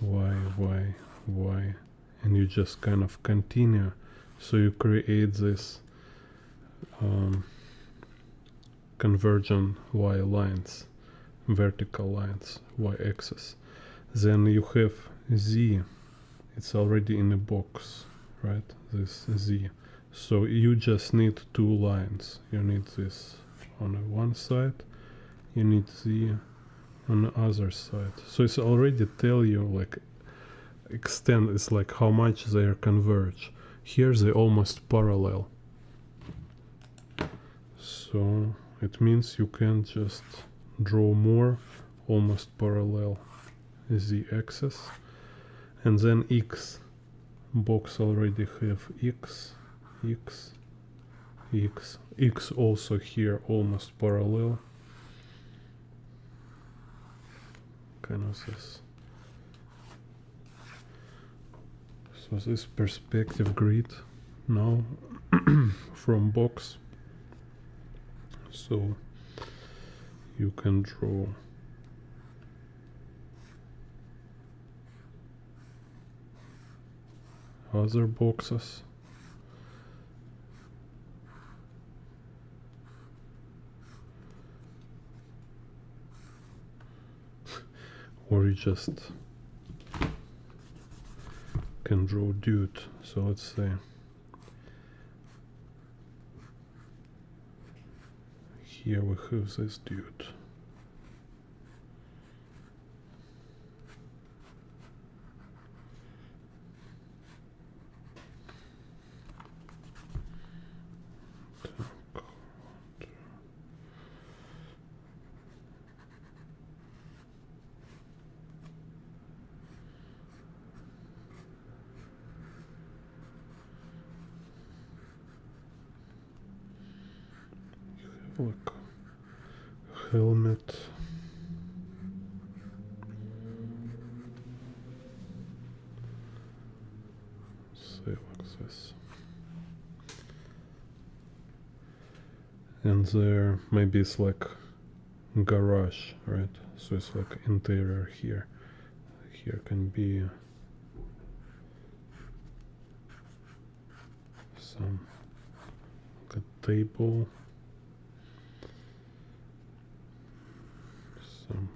y, and you just kind of continue, so you create this convergent y lines, vertical lines, y axis. Then you have z, it's already in a box, right, this z. So you just need 2 lines. You need this on the one side, you need z on the other side. So it's already tell you like extent is like how much they are converge. Here they almost parallel. So it means you can just draw more almost parallel z axis, and then x box already have x, x also here almost parallel, kind of this. So this perspective grid now from box, so you can draw other boxes. Or you just can draw dude. So let's say here we have this dude. Like helmet, say like this, and there maybe it's like garage, right? So it's like interior here. Here can be some like a table, some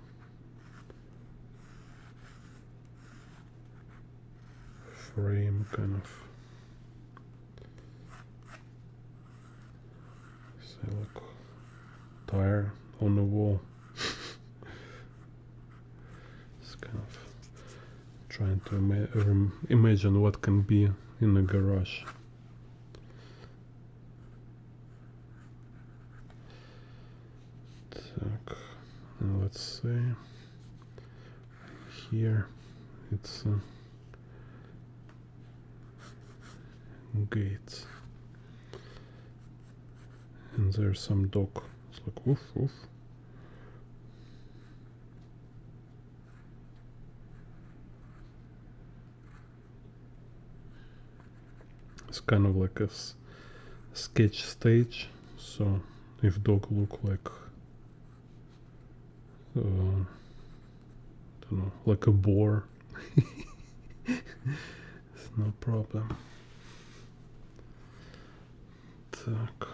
frame kind of, say like tire on the wall. It's kind of trying to imagine what can be in a garage. And let's say here it's gates, and there's some dog. It's like woof woof. It's kind of like a sketch stage. So if dog look like don't know, like a boar, it's no problem. Так,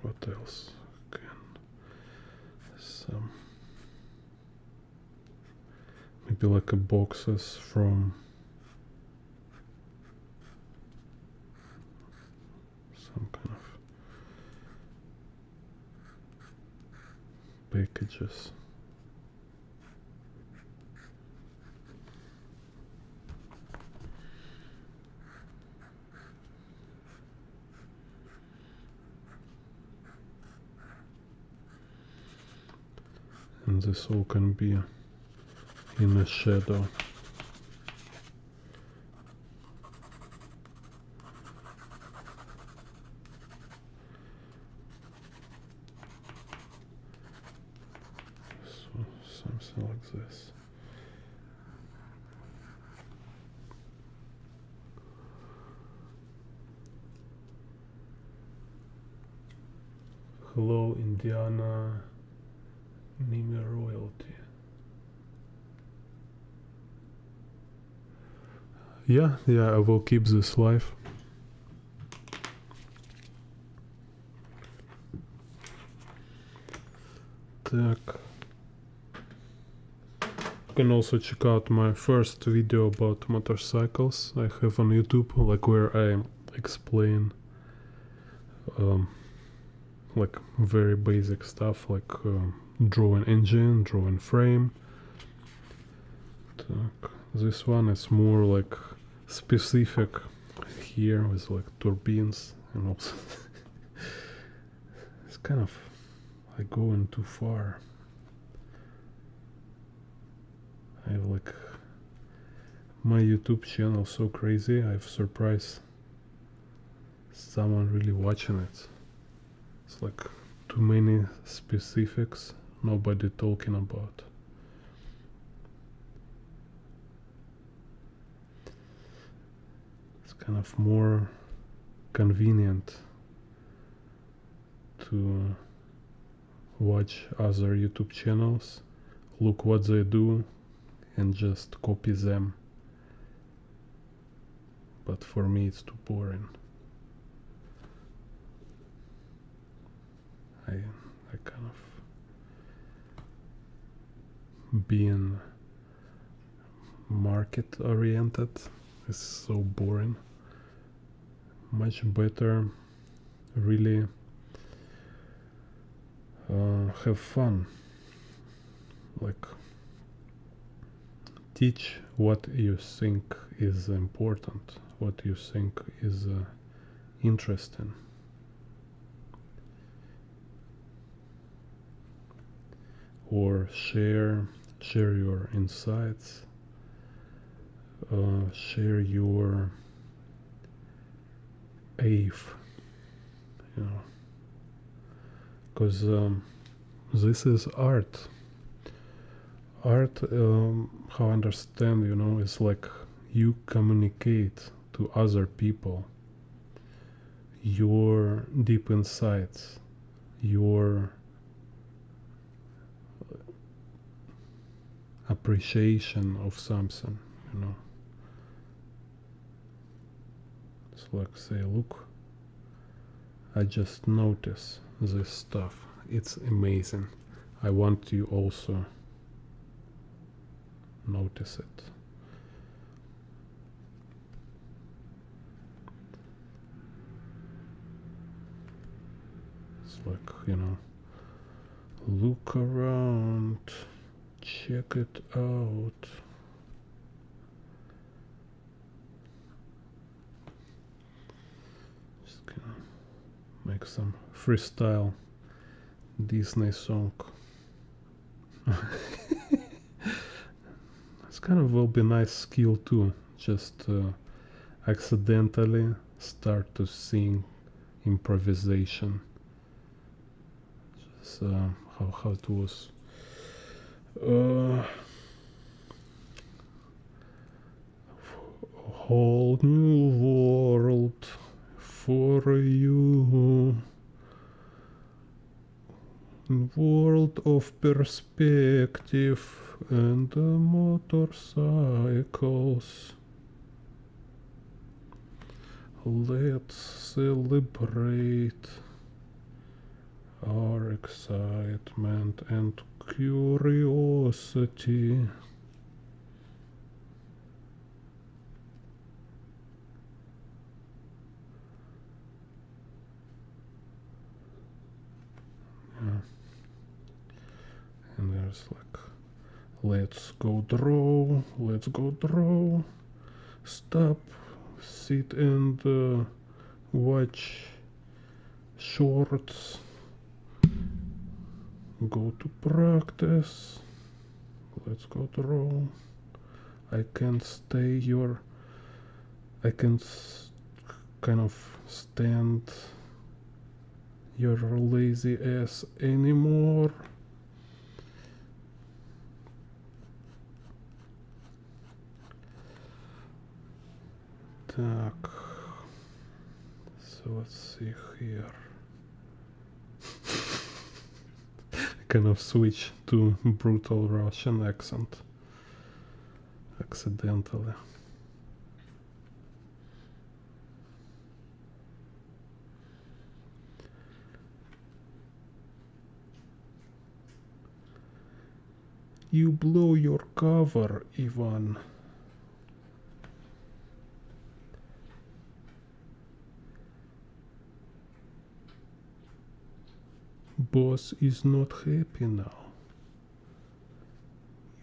what else? Can some maybe like a boxes from some kind of packages. and this all can be in a shadow. So something like this. Hello, Indiana Mimi Royalty. Yeah, I will keep this live. Так. You can also check out my first video about motorcycles I have on YouTube, like where I explain like very basic stuff, like drawing engine, drawing frame. Так. This one is more like specific here with like turbines and also it's kind of like going too far. I have like my YouTube channel so crazy, I've surprised someone really watching it. It's like too many specifics nobody talking about. It's kind of more convenient to watch other YouTube channels, look what they do and just copy them. But for me it's too boring. I kind of being market oriented is so boring. Much better really have fun, like teach what you think is important, what you think is interesting. Or share your insights, share your AIF, you know, because this is art. Art, how I understand, you know, is like you communicate to other people your deep insights, your appreciation of something, you know. It's like say, look, I just notice this stuff, it's amazing, I want you also notice it. It's like, you know, look around, check it out. Just gonna make some freestyle Disney song. It's kind of will be nice skill too, just accidentally start to sing improvisation. Just how it was. Whole new world for you, world of perspective and motorcycles. Let's celebrate our excitement and curiosity. Yeah. And there's like, let's go draw, stop, sit and watch shorts, Go to practice. Let's go to roll. I can stay your. I can kind of stand your lazy ass anymore. Так. So let's see here. Kind of switch to brutal Russian accent accidentally. You blow your cover, Ivan. Boss is not happy now.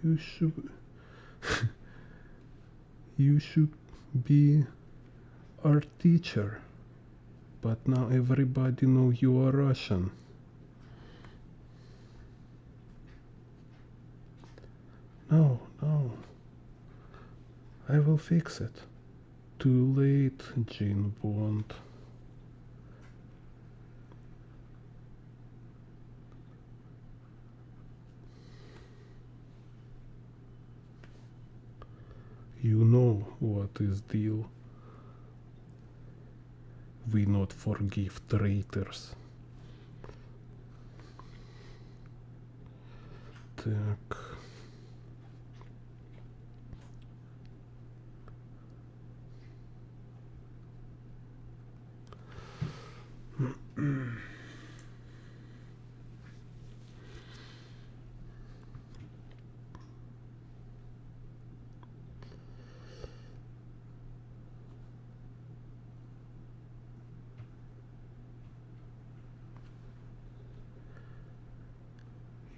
You should you should be our teacher, but now everybody know you are Russian. No, no. I will fix it. Too late, Jane Bond. You know what is deal. We not forgive traitors. Так.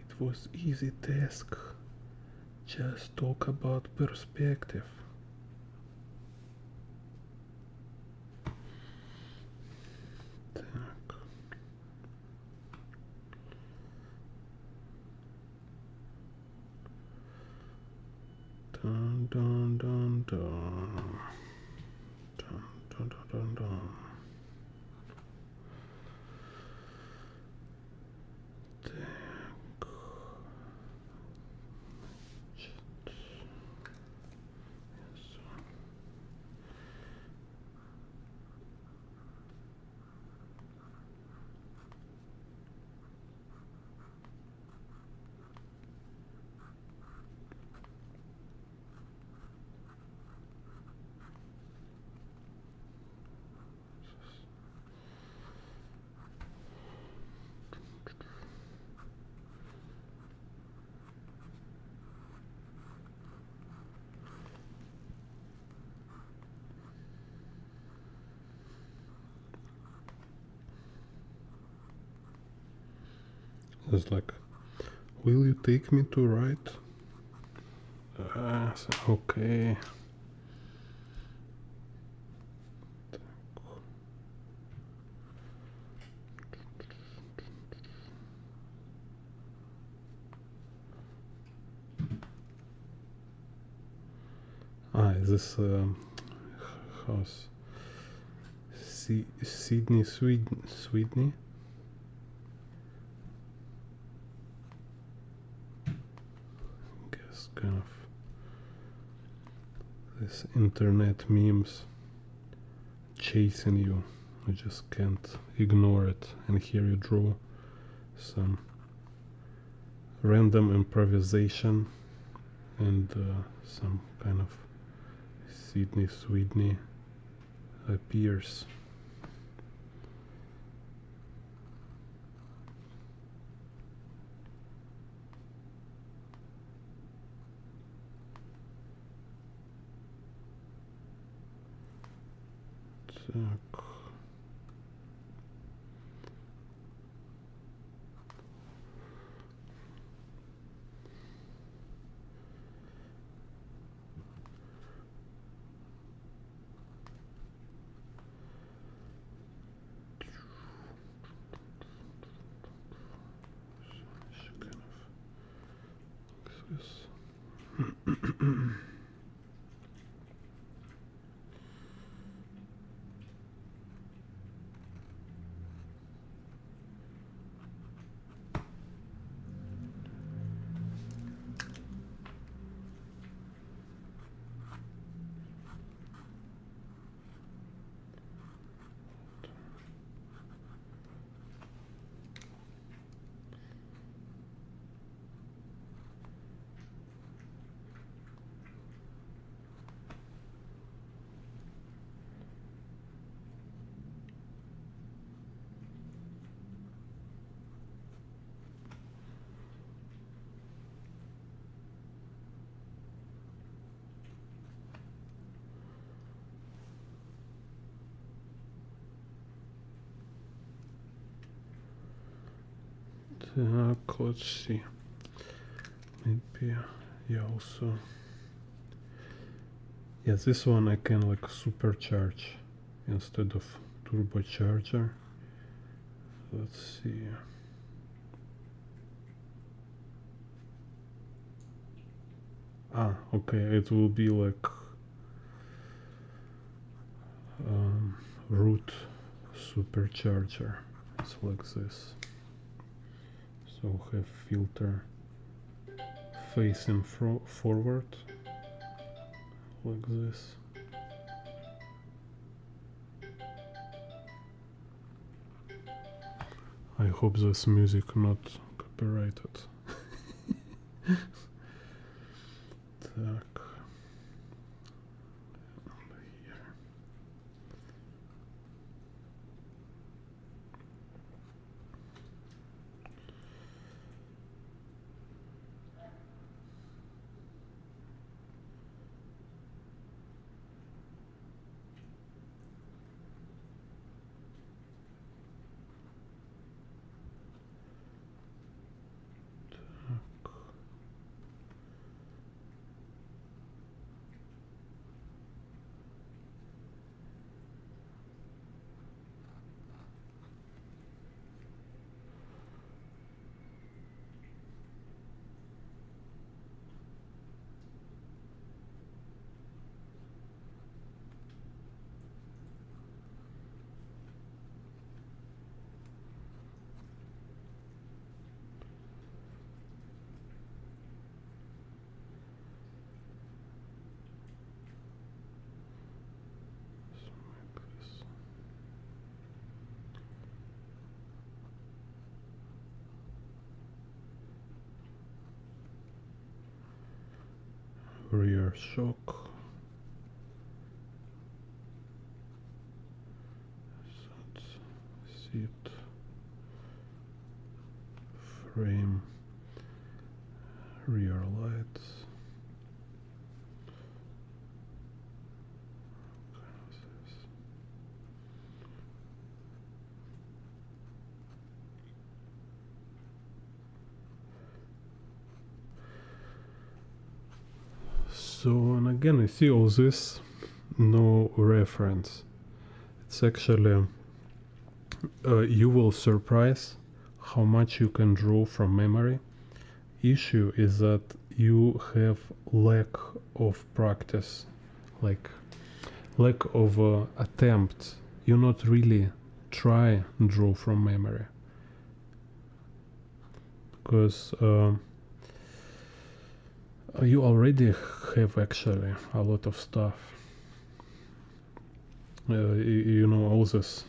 It was easy task. Just talk about perspective. Так. Dun dun dun dun. Dun dun dun dun dun. It's like, will you take me to right? Okay. Is this house? Sydney, Sweden? Guess kind of this internet memes chasing you. You just can't ignore it, and here you draw some random improvisation and some kind of Sydney, Sweden appears. Так. this. Let's see. Maybe, yeah, also. Yeah, this one I can like supercharge instead of turbocharger. Let's see. Okay, it will be like root supercharger. It's like this. So have filter facing forward like this. I hope this music not copyrighted. Так. Here. Rear shock. Seat. Frame. Rear lights. So, and again, I see all this, no reference. It's actually, you will surprise how much you can draw from memory. Issue is that you have lack of practice, like lack of attempt. You not really try and draw from memory, because you already have actually a lot of stuff. You know, all this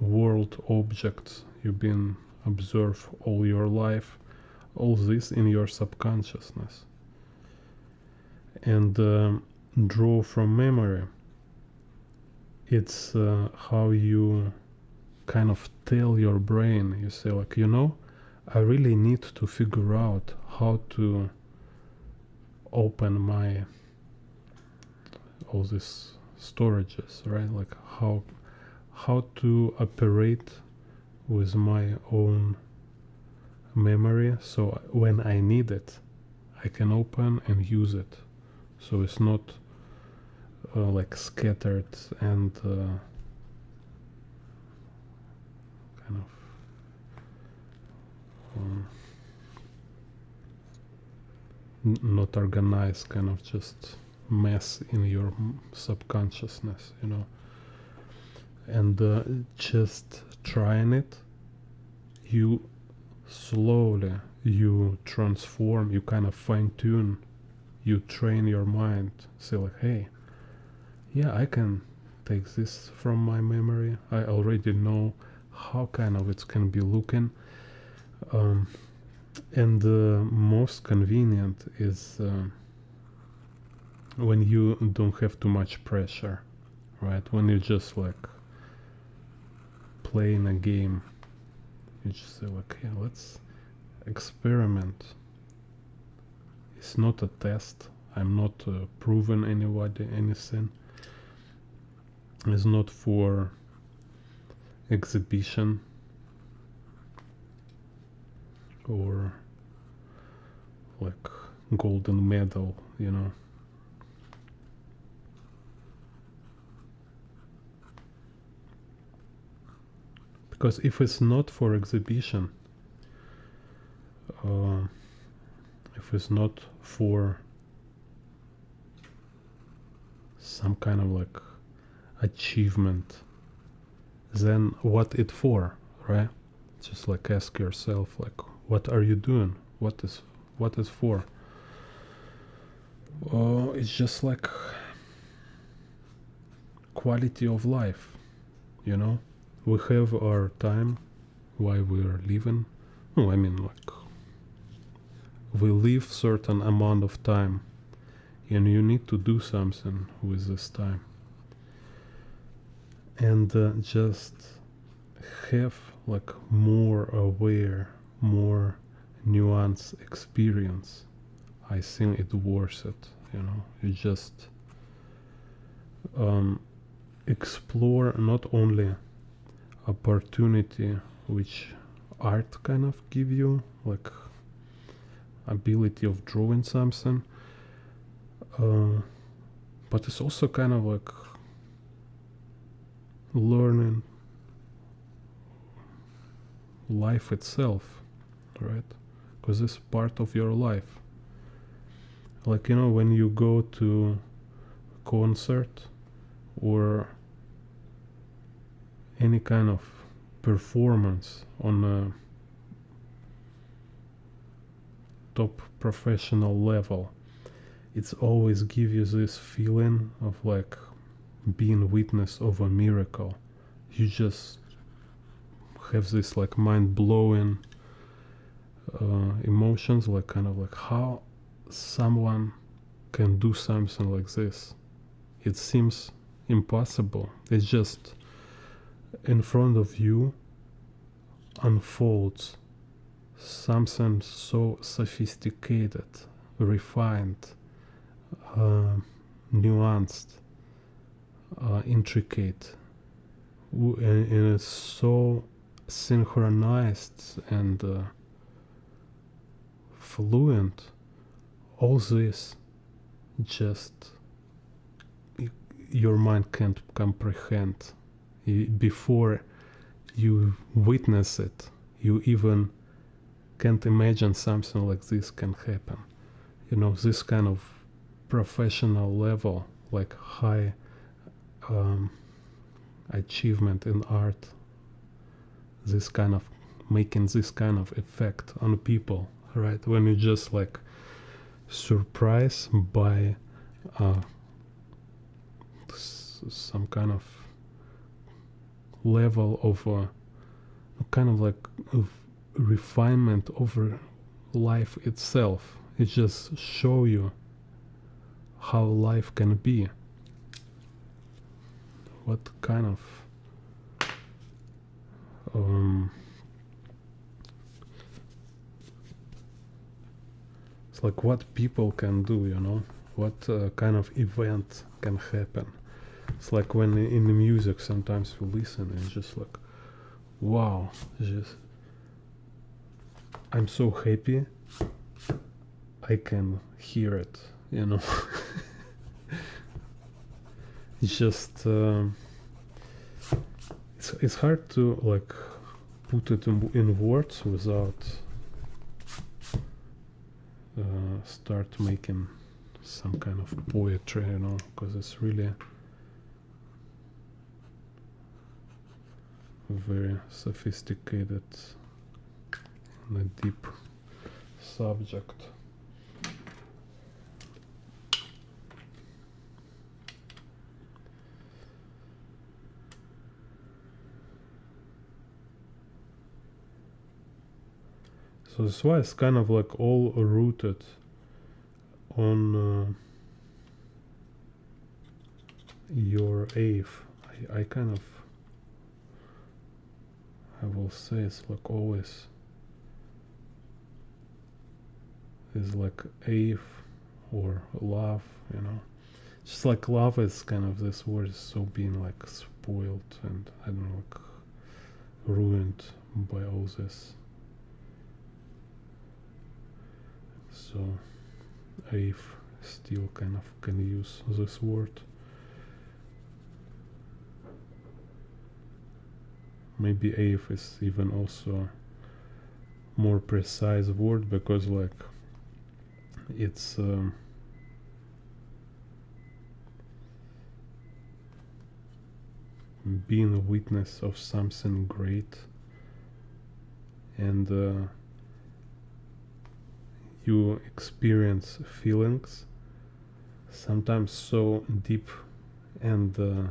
world objects you've been observe all your life, all this in your subconsciousness, and draw from memory. It's how you kind of tell your brain, you say like, you know, I really need to figure out how to open my all these storages, right? Like how to operate with my own memory, so when I need it I can open and use it, so it's not like scattered and kind of not organized, kind of just mess in your subconsciousness, you know. And just trying it, you slowly, you transform, you kind of fine tune, you train your mind, say like, hey, yeah, I can take this from my memory, I already know how kind of it can be looking. And the most convenient is when you don't have too much pressure, right? When you just like playing a game, you just say like, yeah, let's experiment. It's not a test. I'm not proving anybody anything. It's not for exhibition or like golden medal, you know. Because if it's not for exhibition, if it's not for some kind of like achievement, then what it for, right? Just like ask yourself like, what are you doing? What is for? It's just like quality of life, you know. We have our time while we are living. No, I mean like we live certain amount of time, and you need to do something with this time. And just have like more aware, more nuanced experience. I think it's worth it, you know. You just explore not only opportunity which art kind of give you, like ability of drawing something, but it's also kind of like learning life itself, right? Because it's part of your life. Like, you know, when you go to a concert or any kind of performance on a top professional level, it's always give you this feeling of like being witness of a miracle. You just have this like mind-blowing emotions, like kind of like how someone can do something like this. It seems impossible. It's just in front of you unfolds something so sophisticated, refined, nuanced, intricate, and it's so synchronized and fluent. All this just your mind can't comprehend. Before you witness it, you even can't imagine something like this can happen. You know, this kind of professional level, like high achievement in art, this kind of making this kind of effect on people, right? When you just like surprised by some kind of level of kind of like refinement over life itself. It just show you how life can be, what kind of it's like what people can do, you know, what kind of event can happen. It's like when in the music sometimes you listen and it's just like, wow, just I'm so happy I can hear it, you know. It's just it's hard to like put it in words without start making some kind of poetry, you know, because it's really very sophisticated and a deep subject. So that's why it's kind of like all rooted on your Ave. I kind of, I will say it's like always is like Ave or love, you know. Just like love is kind of, this word is so being like spoiled and I don't know, like ruined by all this. So Ave still kind of can use this word. Maybe Ave is even also more precise word because like it's being a witness of something great, and you experience feelings sometimes so deep and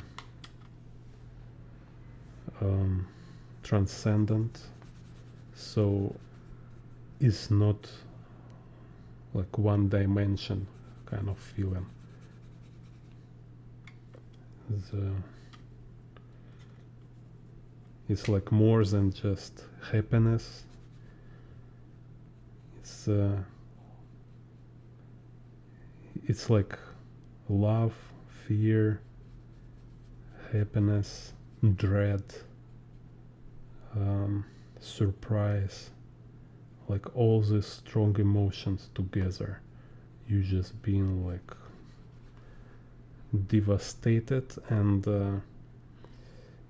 transcendent, so it's not like one dimension kind of feeling. It's like more than just happiness. It's like love, fear, happiness, dread, surprise, like all these strong emotions together. You just being like devastated and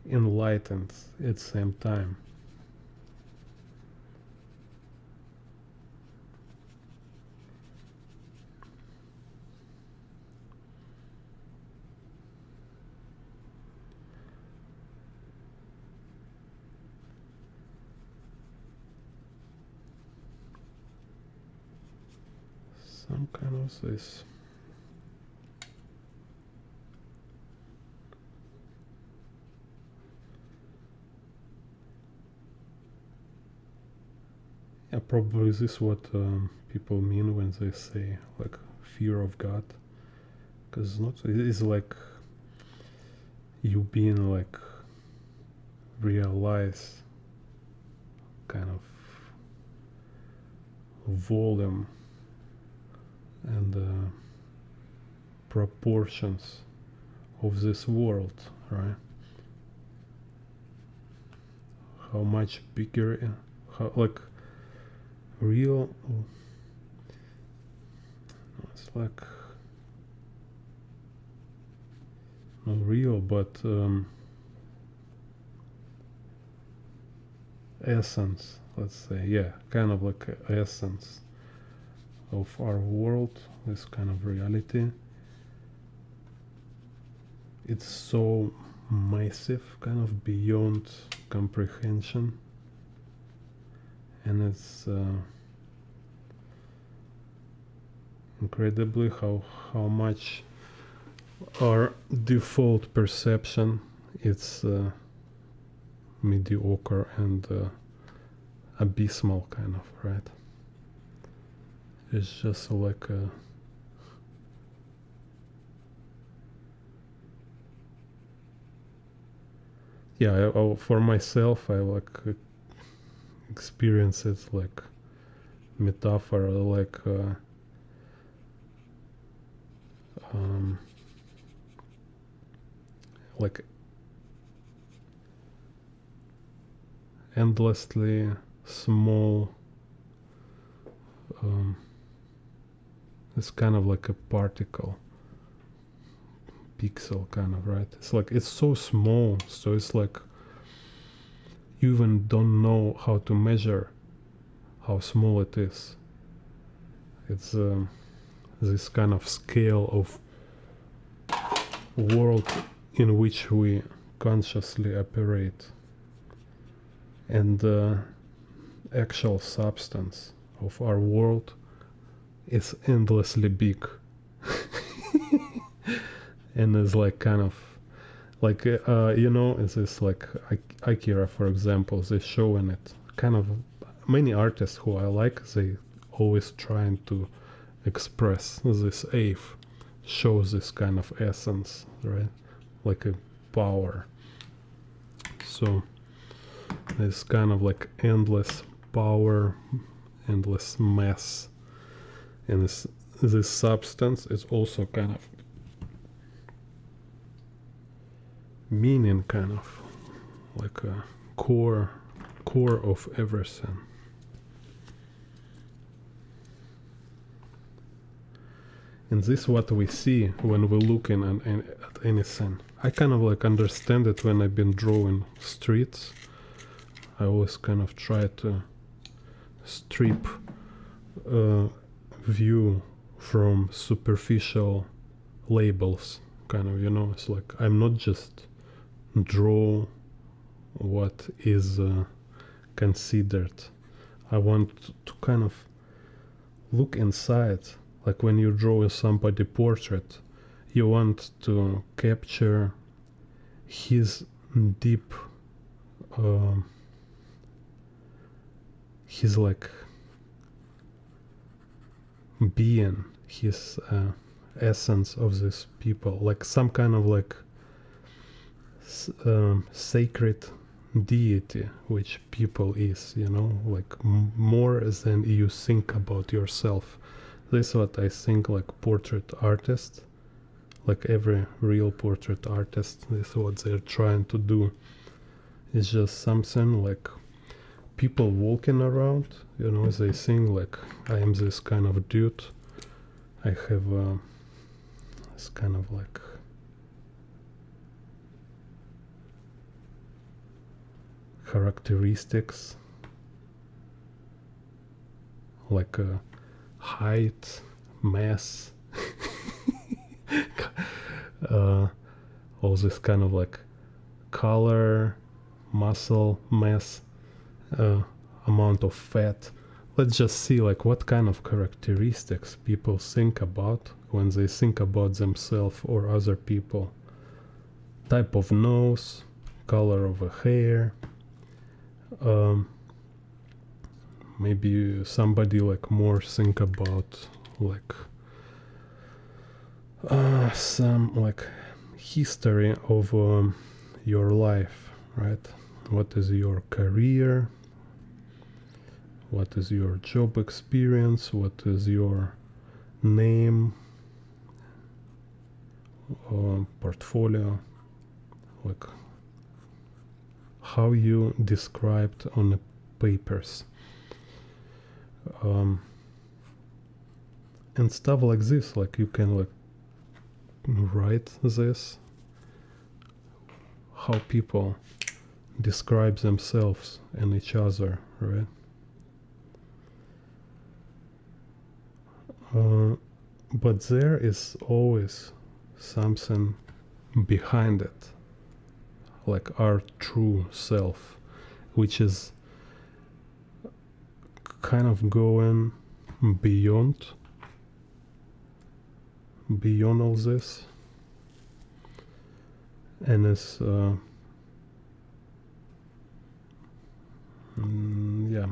enlightened at the same time. Some kind of this. Yeah, probably this is what people mean when they say like fear of God, because not it is like you being like realize kind of volume and proportions of this world, right? How much bigger, how like real, it's like not real but essence, let's say, yeah, kind of like essence of our world, this kind of reality. It's so massive, kind of beyond comprehension, and it's incredibly how much our default perception it's mediocre and abysmal, kind of, right? It's just like a yeah, for myself, I like experience it like metaphor, like like endlessly small. It's kind of like a particle, pixel, kind of, right? It's like it's so small, so it's like you even don't know how to measure how small it is, It's this kind of scale of world in which we consciously operate, and the actual substance of our world is endlessly big. And is like kind of like is this like Akira, for example, they show in it kind of many artists who I like, they always trying to express this awe, shows this kind of essence, right? Like a power. So this kind of like endless power, endless mass, and this substance is also kind of meaning, kind of like a core of everything. And this is what we see when we're looking at anything. I kind of like understand it when I've been drawing streets. I always kind of try to strip view from superficial labels, kind of, it's like I'm not just draw what is considered. I want to kind of look inside. Like when you draw a somebody portrait, you want to capture his deep his like being, his essence of these people, like some kind of like sacred deity which people is, like more than you think about yourself. This is what I think, like portrait artist, like every real portrait artist, this is what they're trying to do. It's just something like people walking around, they think like I am this kind of dude, I have this kind of like characteristics, like height, mass, all this kind of like color, muscle mass, amount of fat. Let's just see like what kind of characteristics people think about when they think about themselves or other people. Type of nose, color of a hair, maybe somebody like more think about like some like history of your life, right? What is your career, what is your job experience, what is your name, portfolio, like how you described on the papers, and stuff like this. Like you can like write this, how people describe themselves and each other, right? But there is always something behind it, like our true self, which is kind of going beyond all this, and is yeah,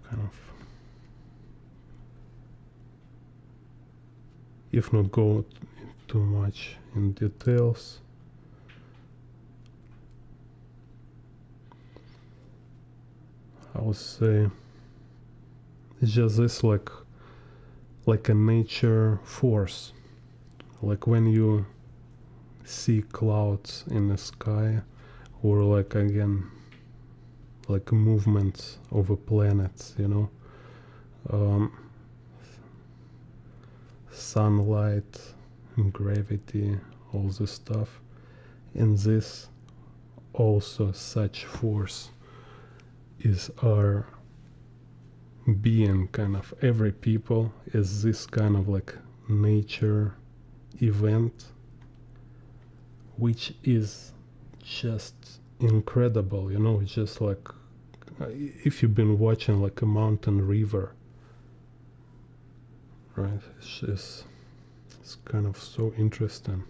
kind of, if not go too much in details, I would say it's just this like a nature force, like when you see clouds in the sky, or like again like movements over planets, sunlight, gravity, all this stuff. And this also such force is our being, kind of every people is this kind of like nature event, which is just incredible, you know. It's just like if you've been watching like a mountain river, right? It's kind of so interesting.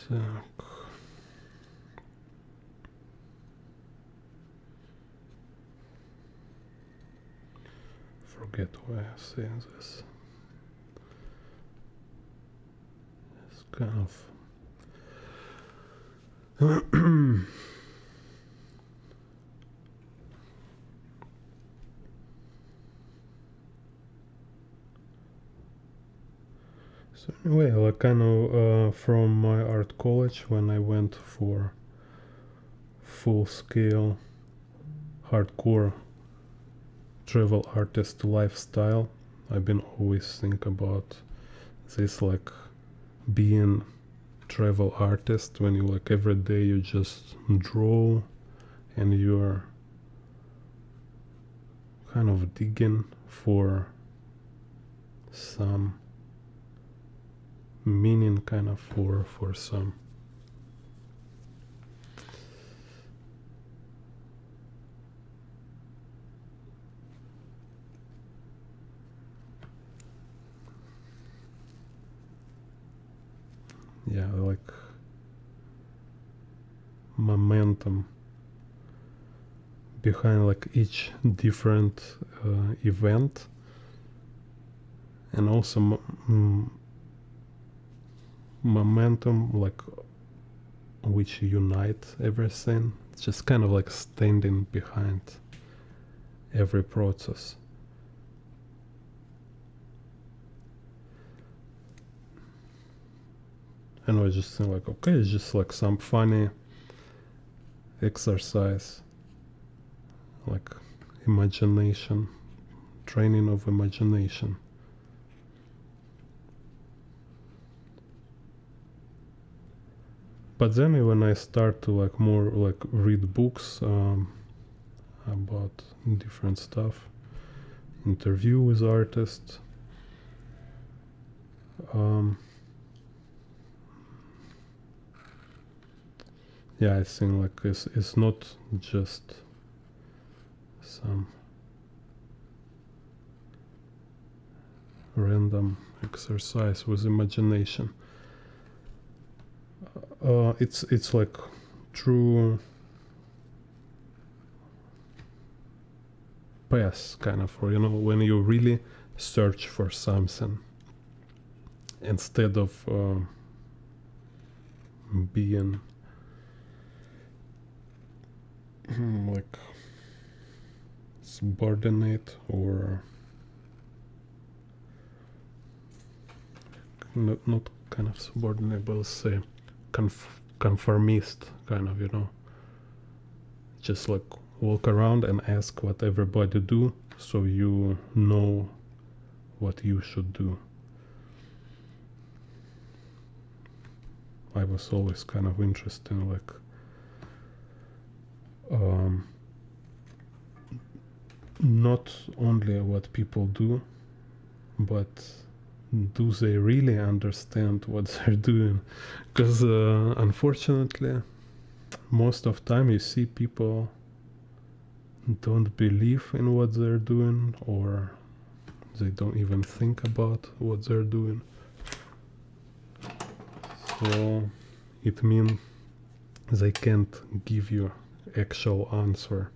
Так. Forget why I'm saying this. It's kind of so anyway, like kind of from my art college, when I went for full-scale hardcore travel artist lifestyle, I've been always think about this, like being travel artist, when you like every day you just draw and you're kind of digging for some meaning, kind of for some yeah, like momentum behind like each different event, and also momentum like which unite everything. It's just kind of like standing behind every process. And I just think like, okay, it's just like some funny exercise, like imagination, training of imagination. But then when I start to like more like read books about different stuff, interview with artists, yeah, I think like it's not just some random exercise with imagination. It's like true path, kind of, or you know, when you really search for something instead of being like subordinate or not kind of subordinate, but let's say conformist, kind of, you know, just like walk around and ask what everybody do, so you know what you should do. I was always kind of interested in like not only what people do, but do they really understand what they're doing? Because unfortunately, most of time you see people don't believe in what they're doing, or they don't even think about what they're doing. So it means they can't give you actual answer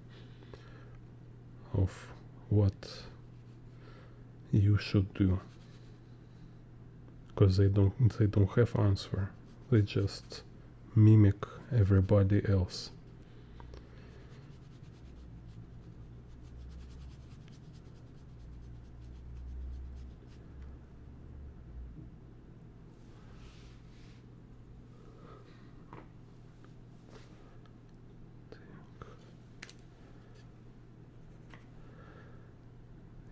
of what you should do, because they don't have answer. They just mimic everybody else.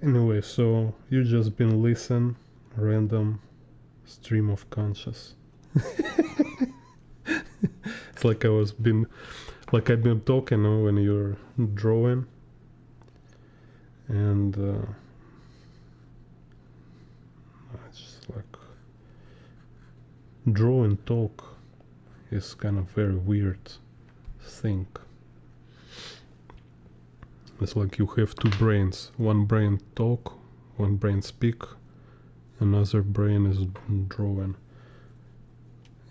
Anyway, so you just been listen random stream of conscious. It's like I've been talking when you're drawing, and it's just like draw and talk is kind of very weird thing. It's like you have two brains. One brain talk, one brain speak, another brain is drawing.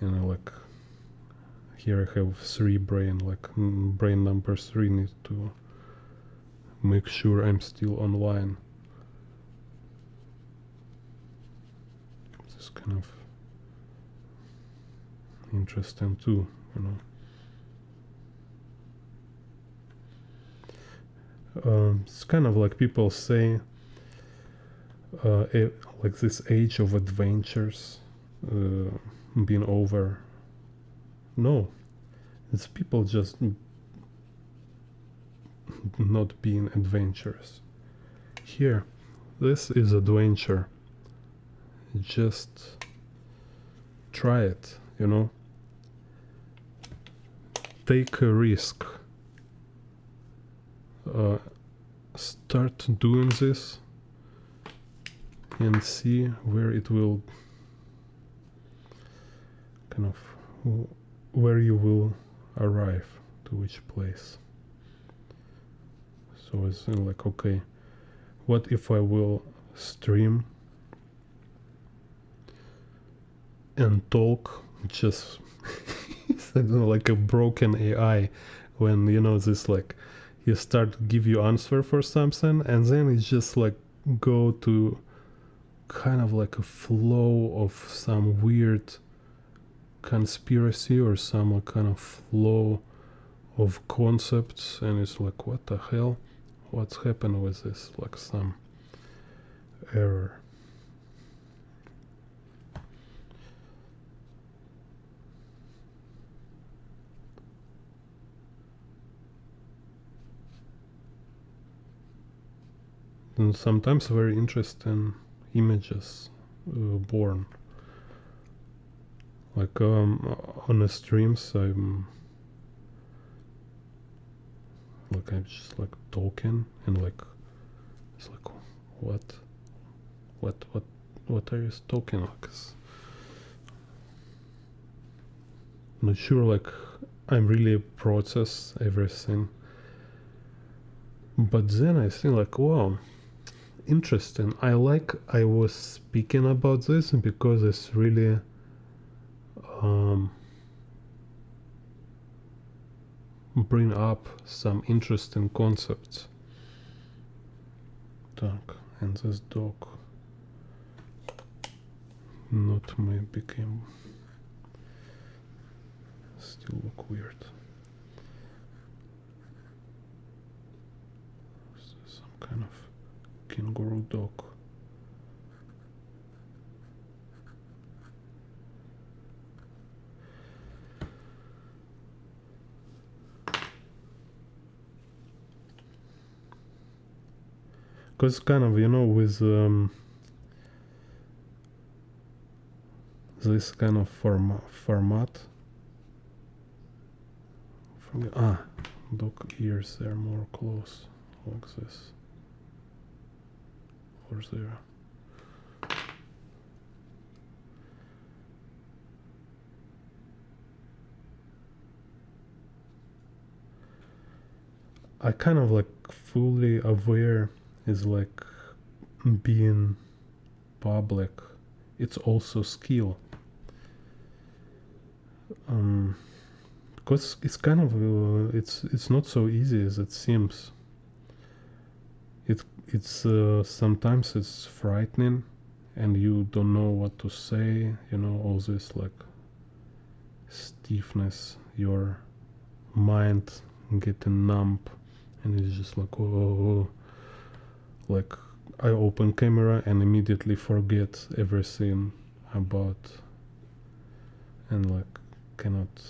Like here I have three brain, like brain number 3 needs to make sure I'm still online. This is kind of interesting too, it's kind of like people say like this age of adventures been over. No, it's people just not being adventurous. Here, this is adventure. Just try it, take a risk. Start doing this and see where it will where you will arrive, to which place. So it's like, okay, what if I will stream and talk just like a broken AI, when this like you start to give you answer for something and then it's just like go to kind of like a flow of some weird conspiracy or some kind of flow of concepts, and it's like, what the hell, what's happened with this, like some error. And sometimes very interesting images born. Like on the streams, I'm just like talking and like it's like, what are you talking like? I'm not sure, like I'm really process everything, but then I think like, wow, interesting. I was speaking about this because it's really bring up some interesting concepts. Так, and this dog not may became still look weird. Some kind of kangaroo dog. Because kind of, with this kind of format. Dog ears, they're more close, like this. Or there. I kind of like fully aware is like being public. It's also skill. Because it's kind of it's not so easy as it seems. It's sometimes it's frightening, and you don't know what to say. All this like stiffness, your mind getting numb, and it's just like, oh, like I open camera and immediately forget everything about, and like cannot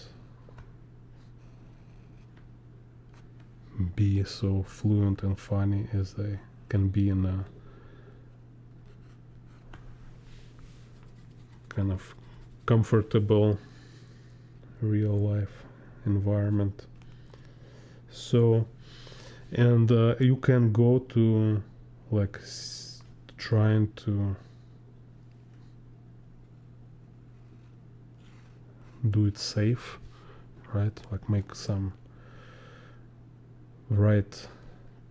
be so fluent and funny as I can be in a kind of comfortable real life environment. So, and you can go to like trying to do it safe, right? Like make some write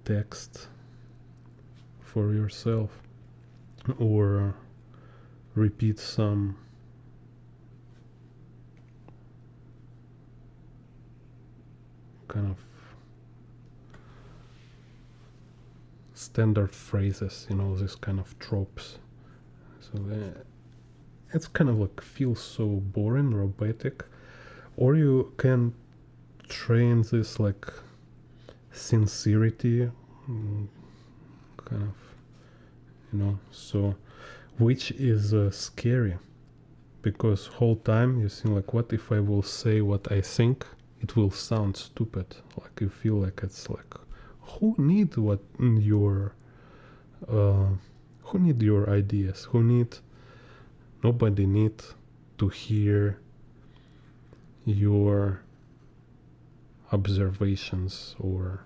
text for yourself, or repeat some kind of standard phrases, you know, this kind of tropes. So it's kind of like feels so boring, robotic. Or you can train this like sincerity, kind of, you know, so which is scary, because whole time you think like, what if I will say what I think, it will sound stupid. Like you feel like it's like, who need what your who need your ideas, nobody need to hear your observations or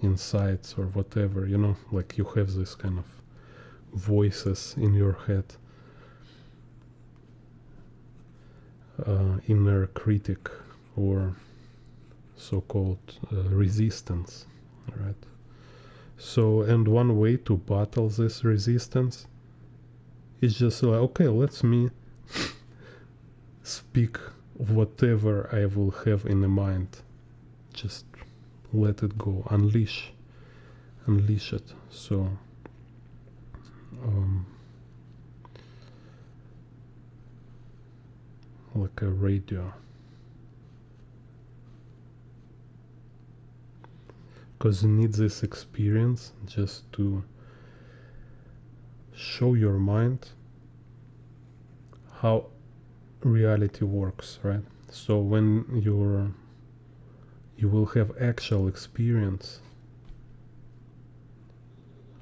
insights or whatever, you know, like you have this kind of voices in your head, inner critic, or so-called resistance, right? So, and one way to battle this resistance is just like, okay, let me speak whatever I will have in the mind, just let it go, unleash it. So like a radio, because you need this experience just to show your mind how reality works, right? So when you will have actual experience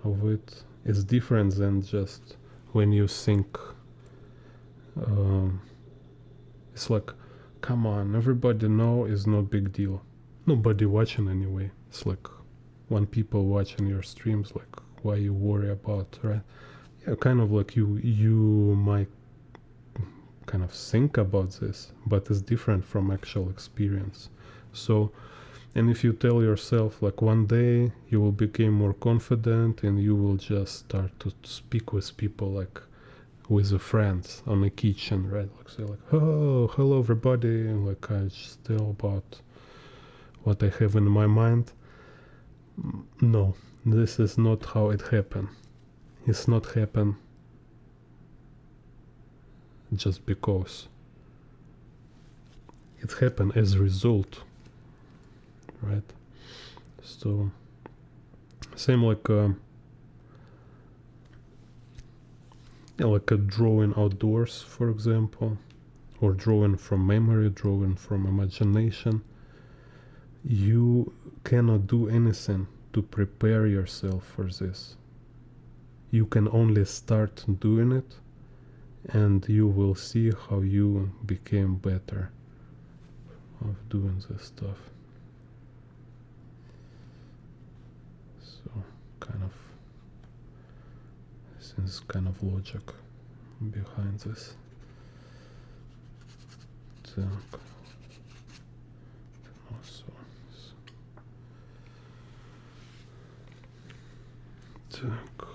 of it, it's different than just when you think. It's like, come on, everybody know is no big deal, nobody watching anyway. It's like when people watching your streams, like, why you worry about, right? Yeah, kind of like you might kind of think about this, but it's different from actual experience. So, and if you tell yourself like one day you will become more confident and you will just start to speak with people like with a friends on a kitchen, right? Like say like, oh, hello everybody, and like I just tell about what I have in my mind. No, this is not how it happened. It's not happen just because. It happened as a result, right? So same like like a drawing outdoors, for example, or drawing from memory, drawing from imagination. You cannot do anything to prepare yourself for this. You can only start doing it, and you will see how you became better of doing this stuff. So kind of, since kind of logic behind this. Так. Так.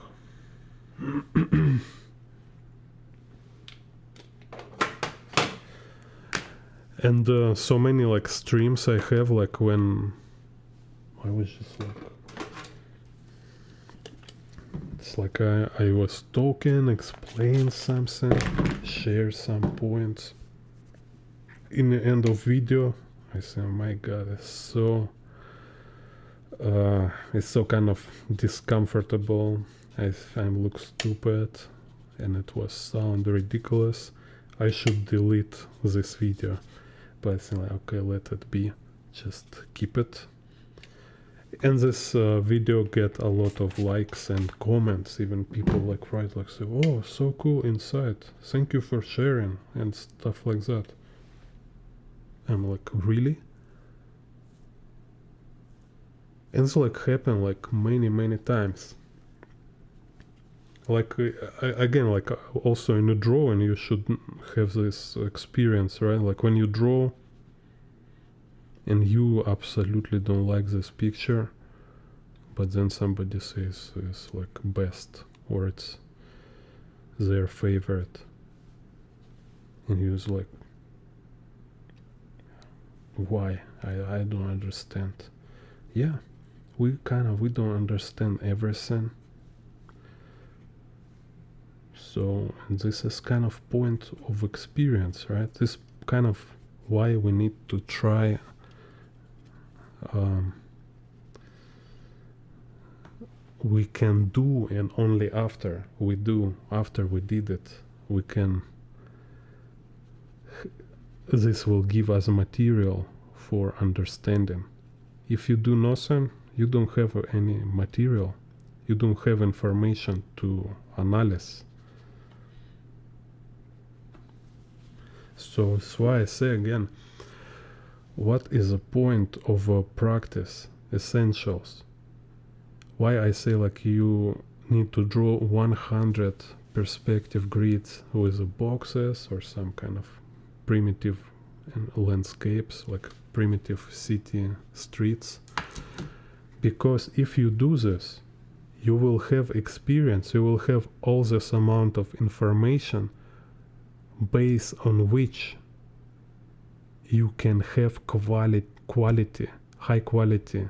And so many like streams I have, like when I was just like, it's like I was talking, explain something, share some points. In the end of video, I say, oh my god, it's so kind of discomfortable. I look stupid, and it was sound ridiculous. I should delete this video, but I think like, okay, let it be, just keep it. And this video get a lot of likes and comments. Even people like write like say, "Oh, so cool insight. Thank you for sharing," and stuff like that. I'm like, really? And it's like happened like many times. Like again, like also in a drawing, you should have this experience, right? Like when you draw and you absolutely don't like this picture, but then somebody says it's like best or it's their favorite, and you're like, why? I don't understand. Yeah, we don't understand everything. So this is kind of point of experience, right? This kind of why we need to try we can do, and only after we did it, we can, this will give us material for understanding. If you do nothing, you don't have any material, you don't have information to analyze. So that's why I say again, what is the point of a practice? Essentials. Why I say like you need to draw 100 perspective grids with boxes or some kind of primitive landscapes, like primitive city streets. Because if you do this, you will have experience, you will have all this amount of information based on which you can have high quality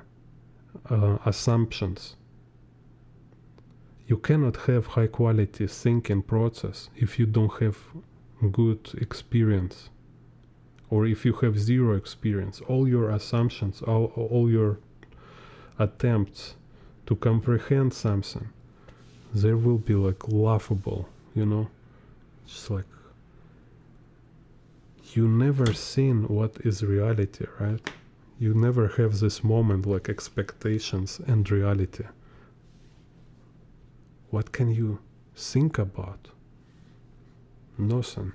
assumptions. You cannot have high quality thinking process if you don't have good experience, or if you have zero experience. All your assumptions, all your attempts to comprehend something, they will be like laughable, you know. Just like you never seen what is reality, right? You never have this moment like expectations and reality. What can you think about? Nothing.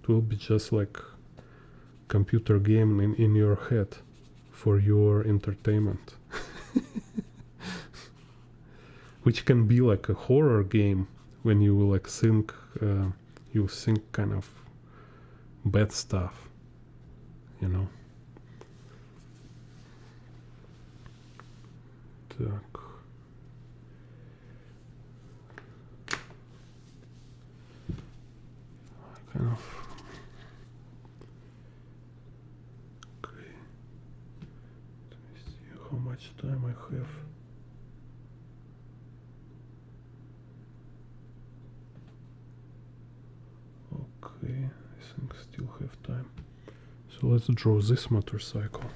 It will be just like computer game in your head for your entertainment. Which can be like a horror game when you like think, you think kind of bad stuff, you know. Так. Kind of. Okay. Let me see how much time I have. Okay, I think still have time. So let's draw this motorcycle.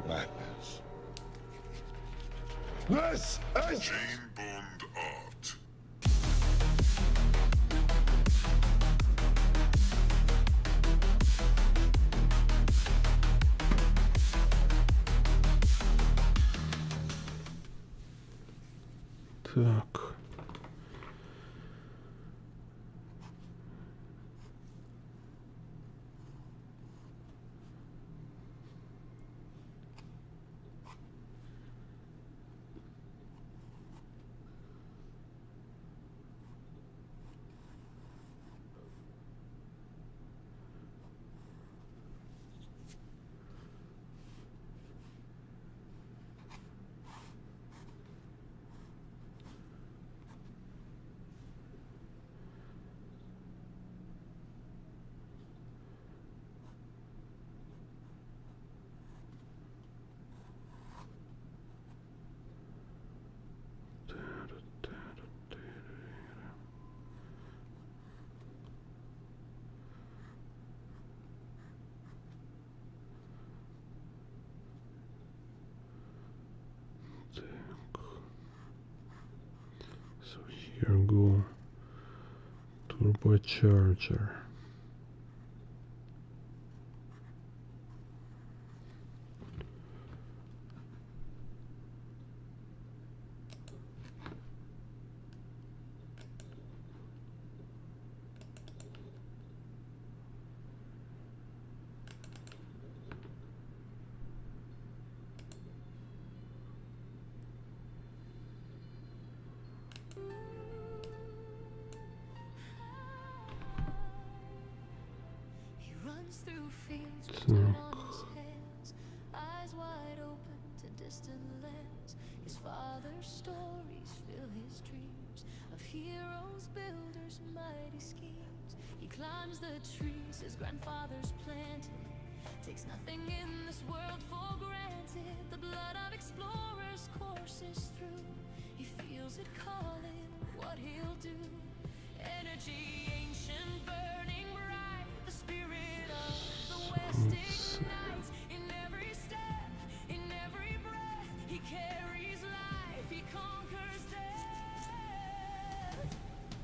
Madness. This is Jane Bond art. Так. Here go turbocharger. Through fields with dirt on his hands, eyes wide open to distant lands. His father's stories fill his dreams of heroes, builders, mighty schemes. He climbs the trees his grandfathers planted, takes nothing in this world for granted. The blood of explorers courses through. He feels it calling, what he'll do. Energy ancient, burning bright, the spirit of the West ignites. In every step, in every breath, he carries life, he conquers death.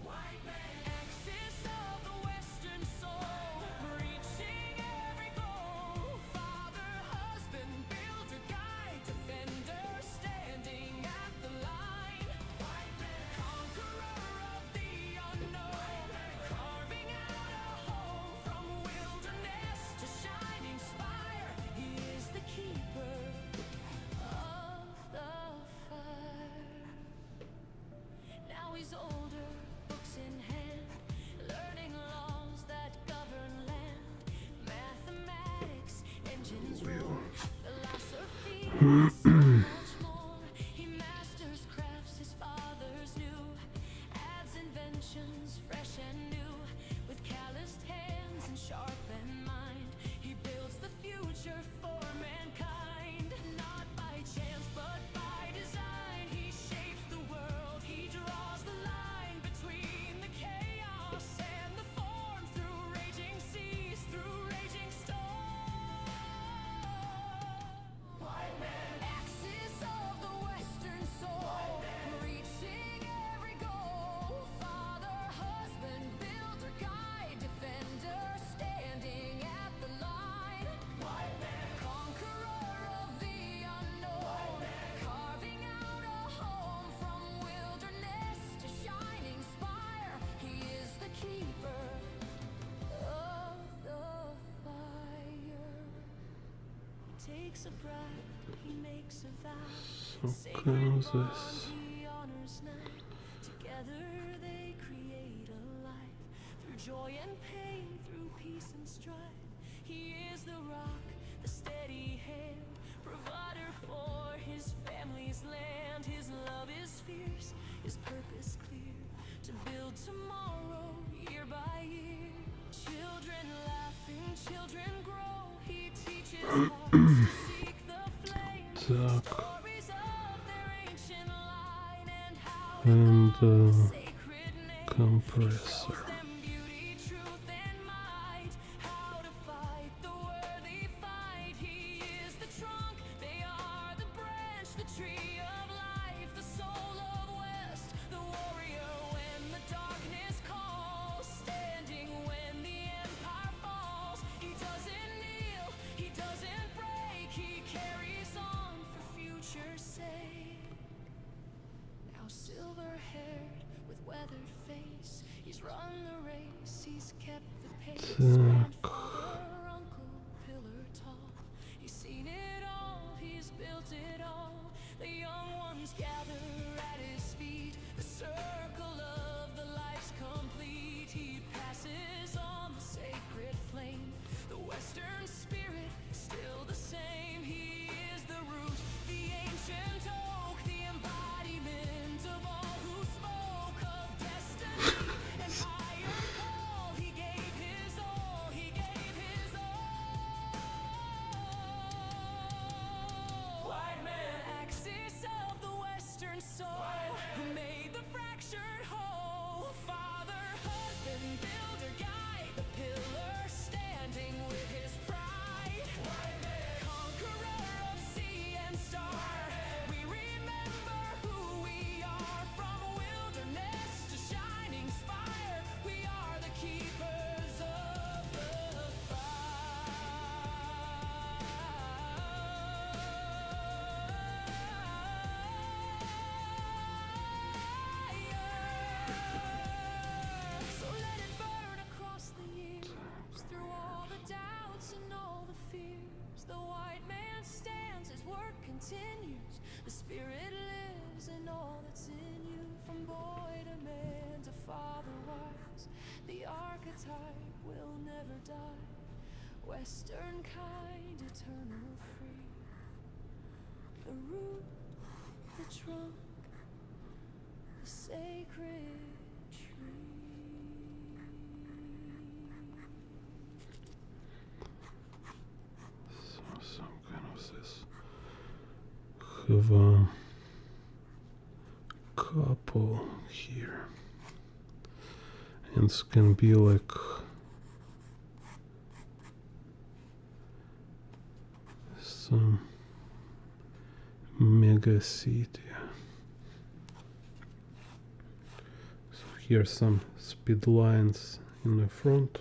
White man, axis of the Western soul, reaching every goal. Father, husband, builder, guide, defender, standing at the line. White man, conqueror of the unknown, carving out a home from wilderness to shining spire. He is the keeper of the fire. Now he's older, books in hand, learning laws that govern land. Mathematics, engines roar, philosophy, so much more. He masters crafts his fathers knew, adds inventions fresh and new. With calloused hands and sharpened mind, he builds the future for mankind. Not by chance, but by design, he shapes the world. He draws the line between the chaos and the form, through raging seas, through raging storms. White man, axis of the Western soul, reaching every goal. Father, husband, builder, guide, defender, standing at the line. White man, conqueror of the unknown, carving out a home from wilderness to shining spire. He is the keeper of the fire. He takes a bride, he makes a vow. So Sacred comes bond this. he honors night. Together they create a life, through joy and pain, through peace and strife. He is the rock, the steady hand, provider for his family's land. His love is fierce, his purpose clear, to build tomorrow year by year. Children laughing, children grow. He teaches hearts to seek the flame. Так, Stories of their ancient line and how and sacred name compressor. shows them beauty, truth, and might. How to fight the worthy fight. He is the trunk, they are the branch, the tree of life, the soul of West, the warrior when the darkness calls, standing when the empire falls. He doesn't kneel, he doesn't break, he carries on for future's sake. Now silver-haired with weathered face, he's run the race, he's kept the pace. Grandfather, uncle, pillar tall, he's seen it all, he's built it all. The young ones gather at his feet, the circle of the life's complete. He passes on the sacred flame, the Western spirit still the same. He is the root, the ancient oak, the embodiment of all who spoke of destiny and higher call. He gave his all, he gave his all. White man, axis of the Western soul, who made the fractured whole. Father, husband, builder, guide, the pillar standing with his pride. White man, conqueror continues. The spirit lives in all that's in you. From boy to man to father wise, the archetype will never die. Western kind, eternal free. The root, the trunk, the sacred tree. So some kind of this have a couple here, and it can be like some mega city. So here's some speed lines in the front.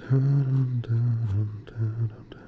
Dun, dun, dun, dun, dun.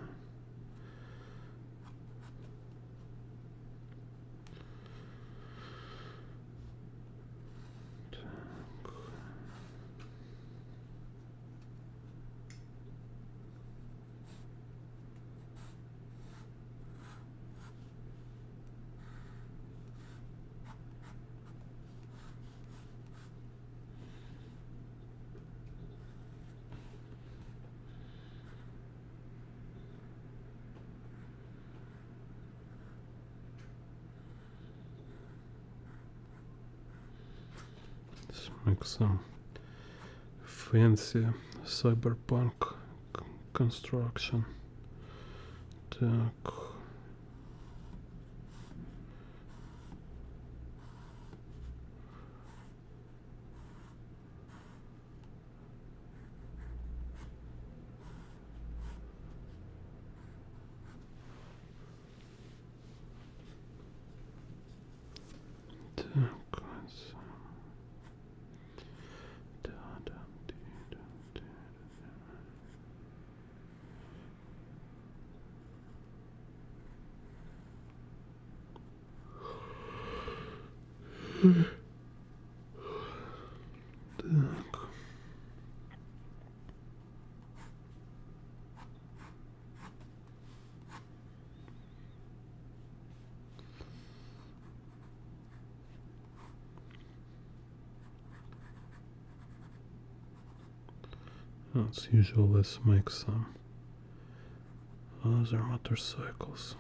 Let's make some fancy cyberpunk construction. Так. Так. Так. As usual, let's make some other motorcycles.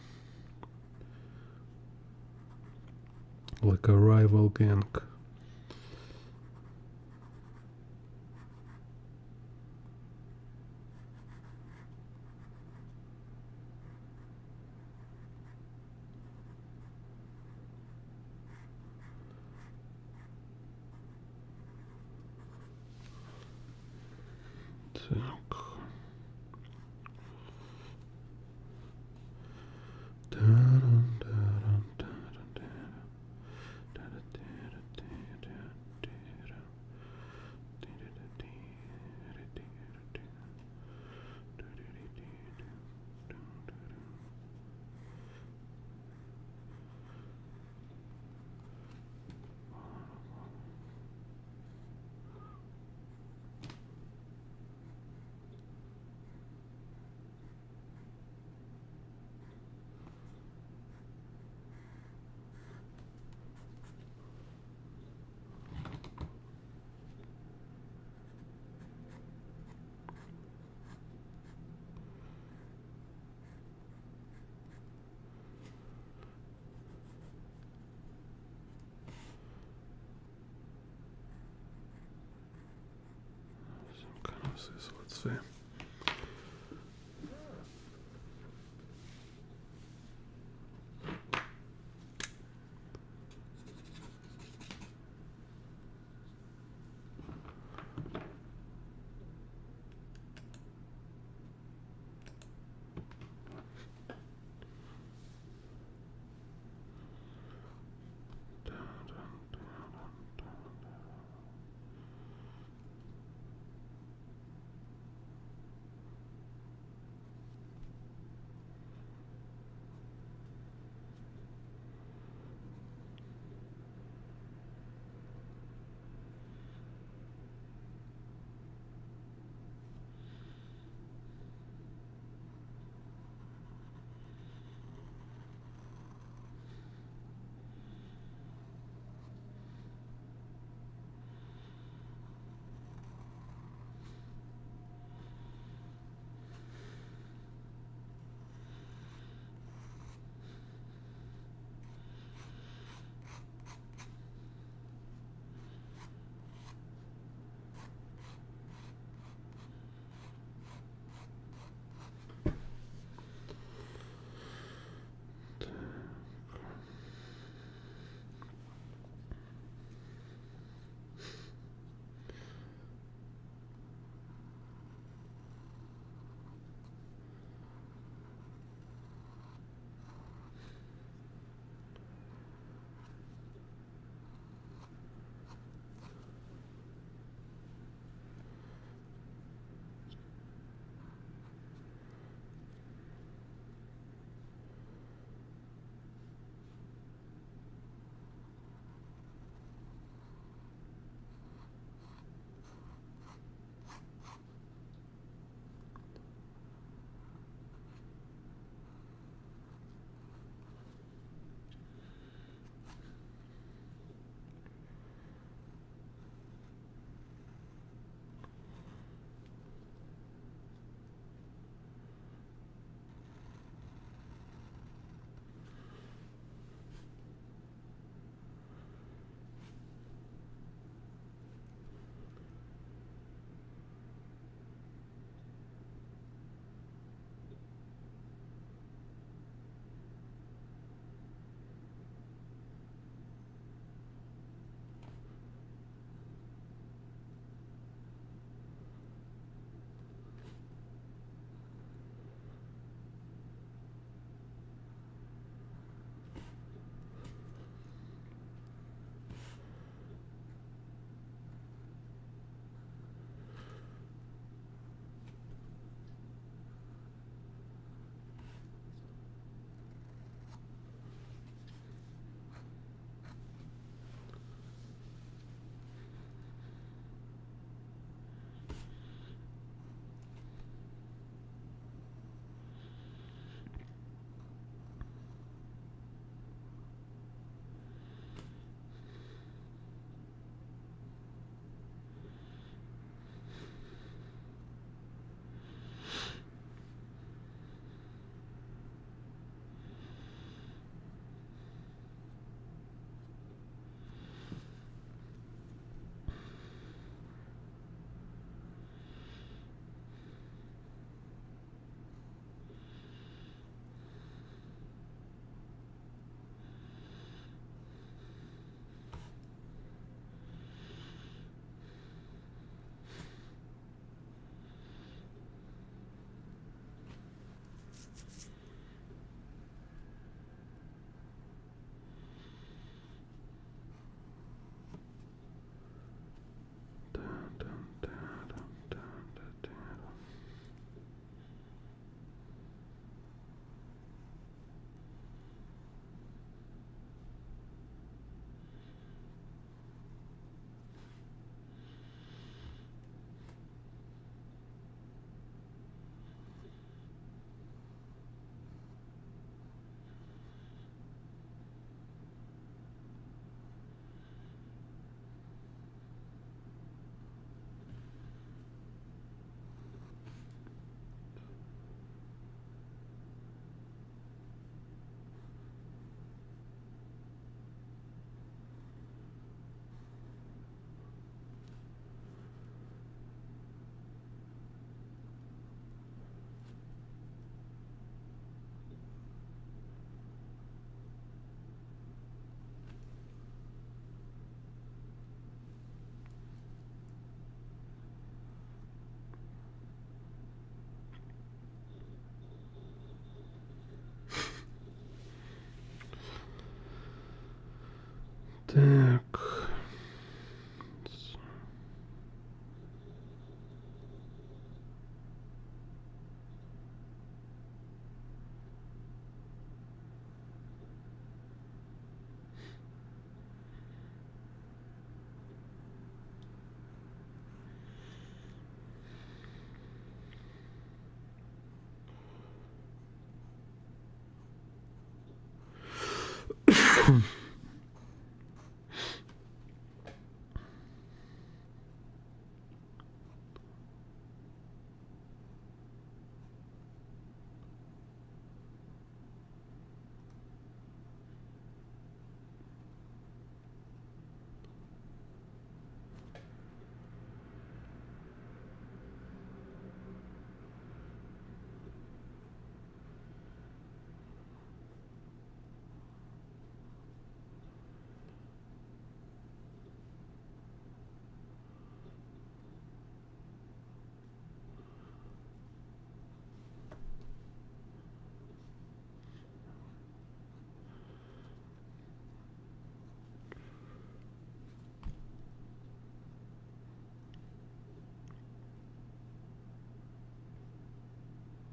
Like a rival gang. Так. Let's see.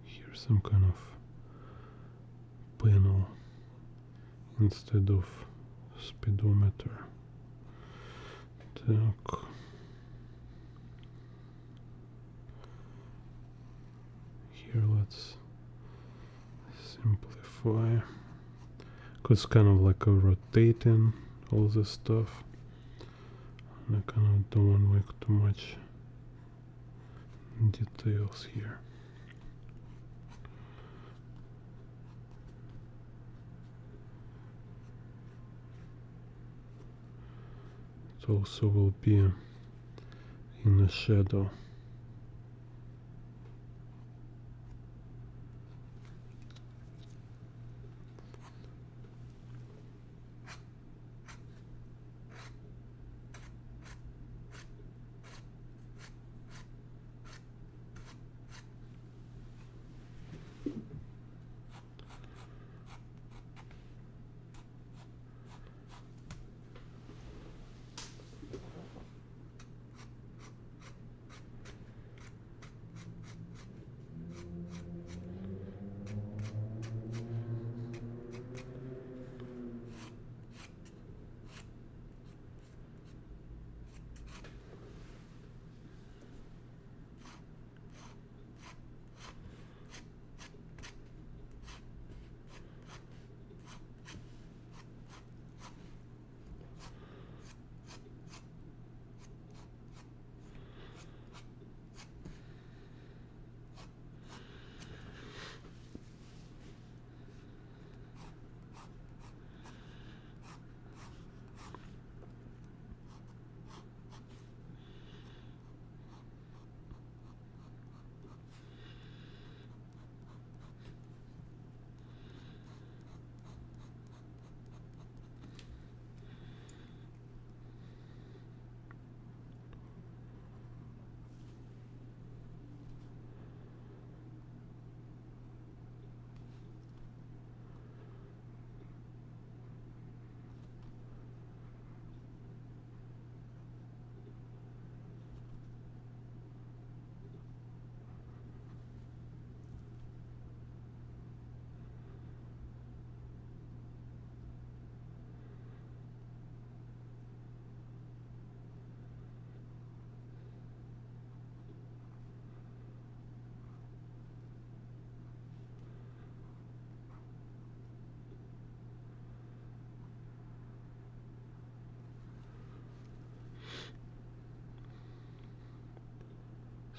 Here's some kind of panel instead of speedometer. Так. Here let's simplify, because it's kind of like a rotating all this stuff, and I kind of don't want to make too much details here. It also will be in the shadow.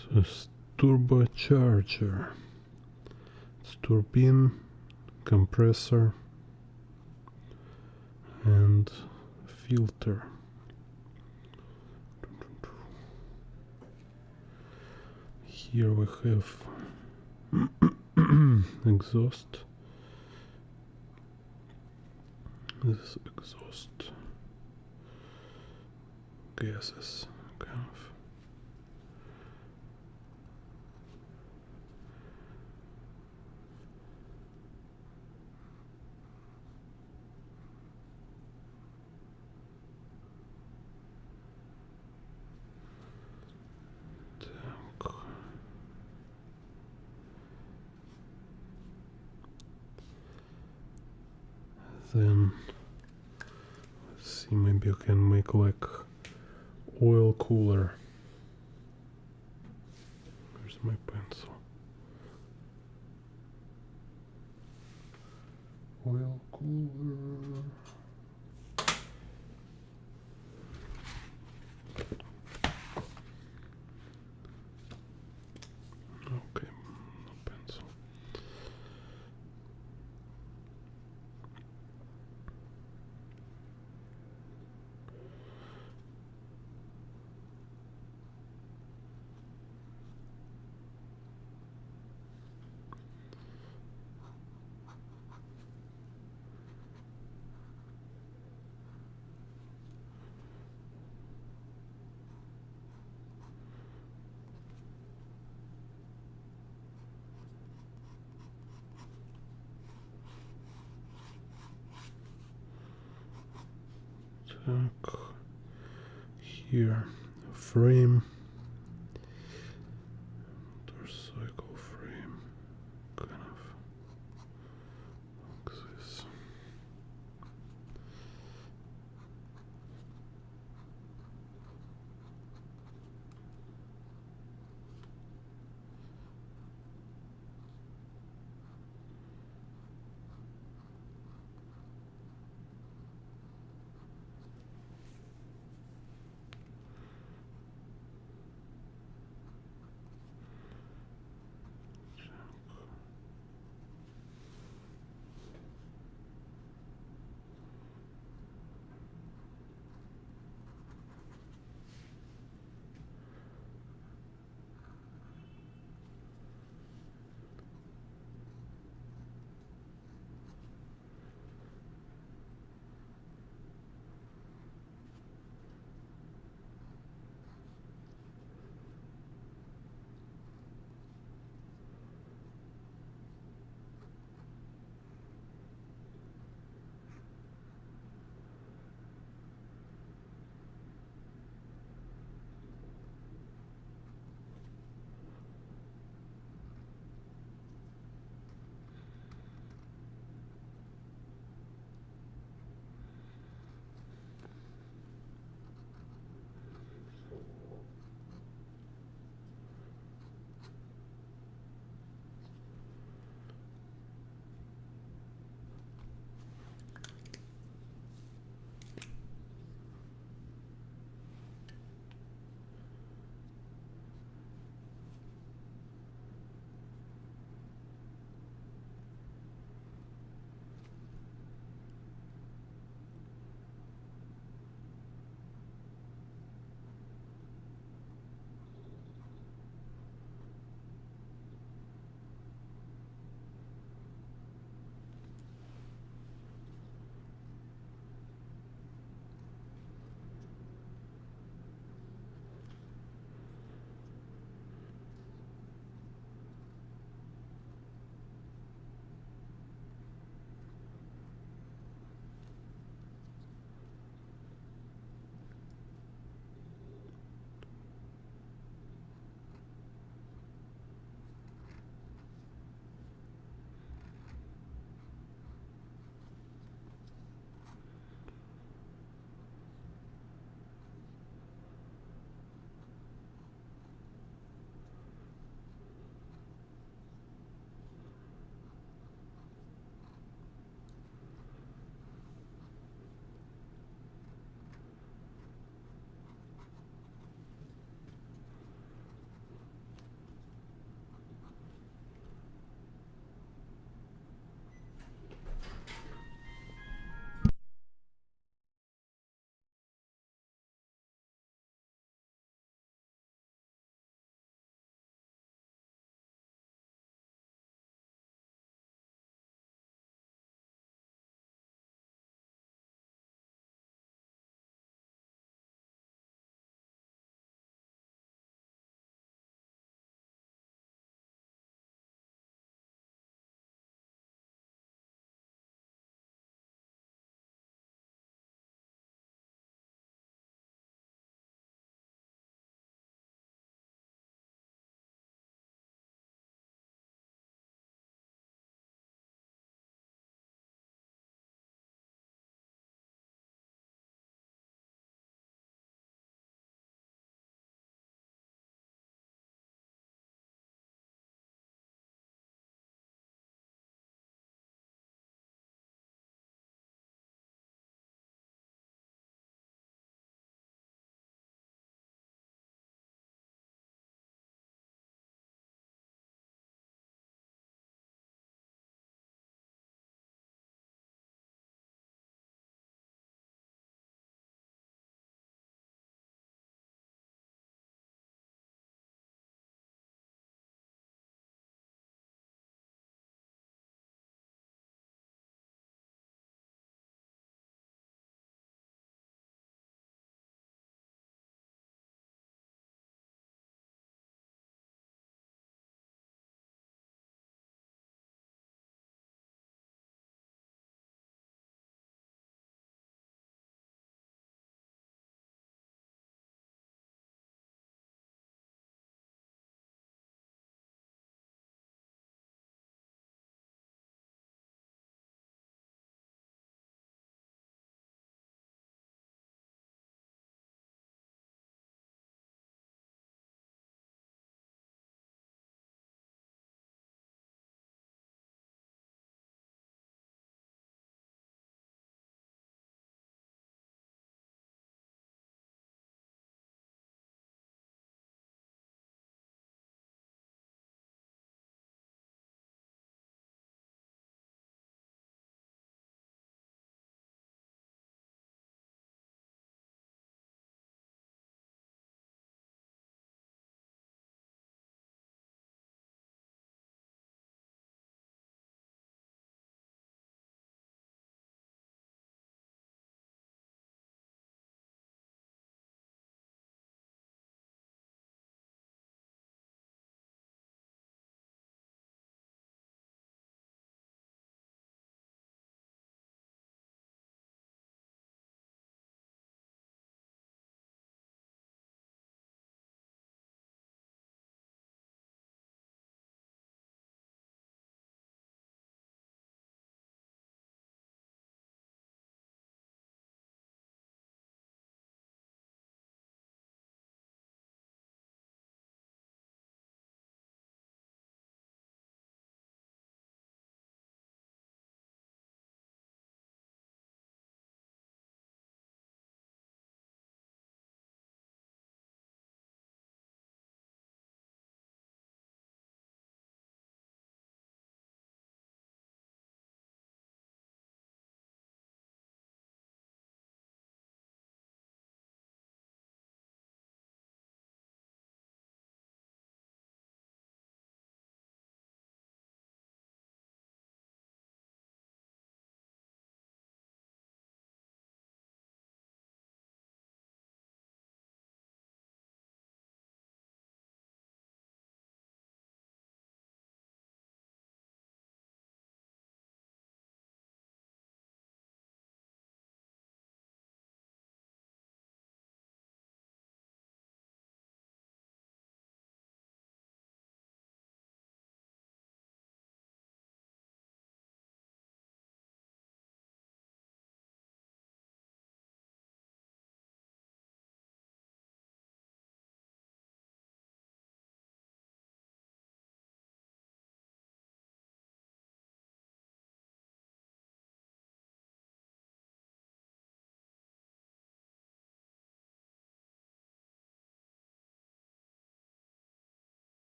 So it's turbocharger, it's turbine, compressor, and filter. Here we have exhaust. This exhaust gases, kind of. Then let's see, maybe I can make like oil cooler. Where's my pencil? Oil cooler. Так. Here, frame, motorcycle frame, kind of like this.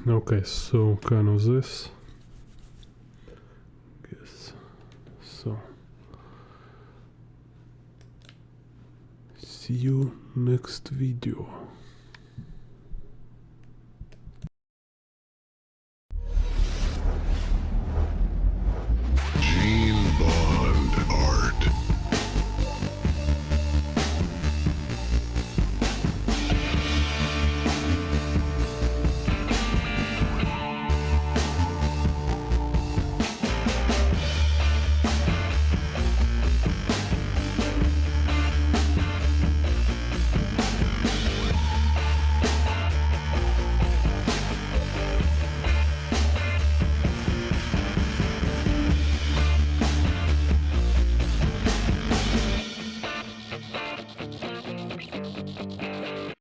Okay, so kind of this. Yes. So see you next video.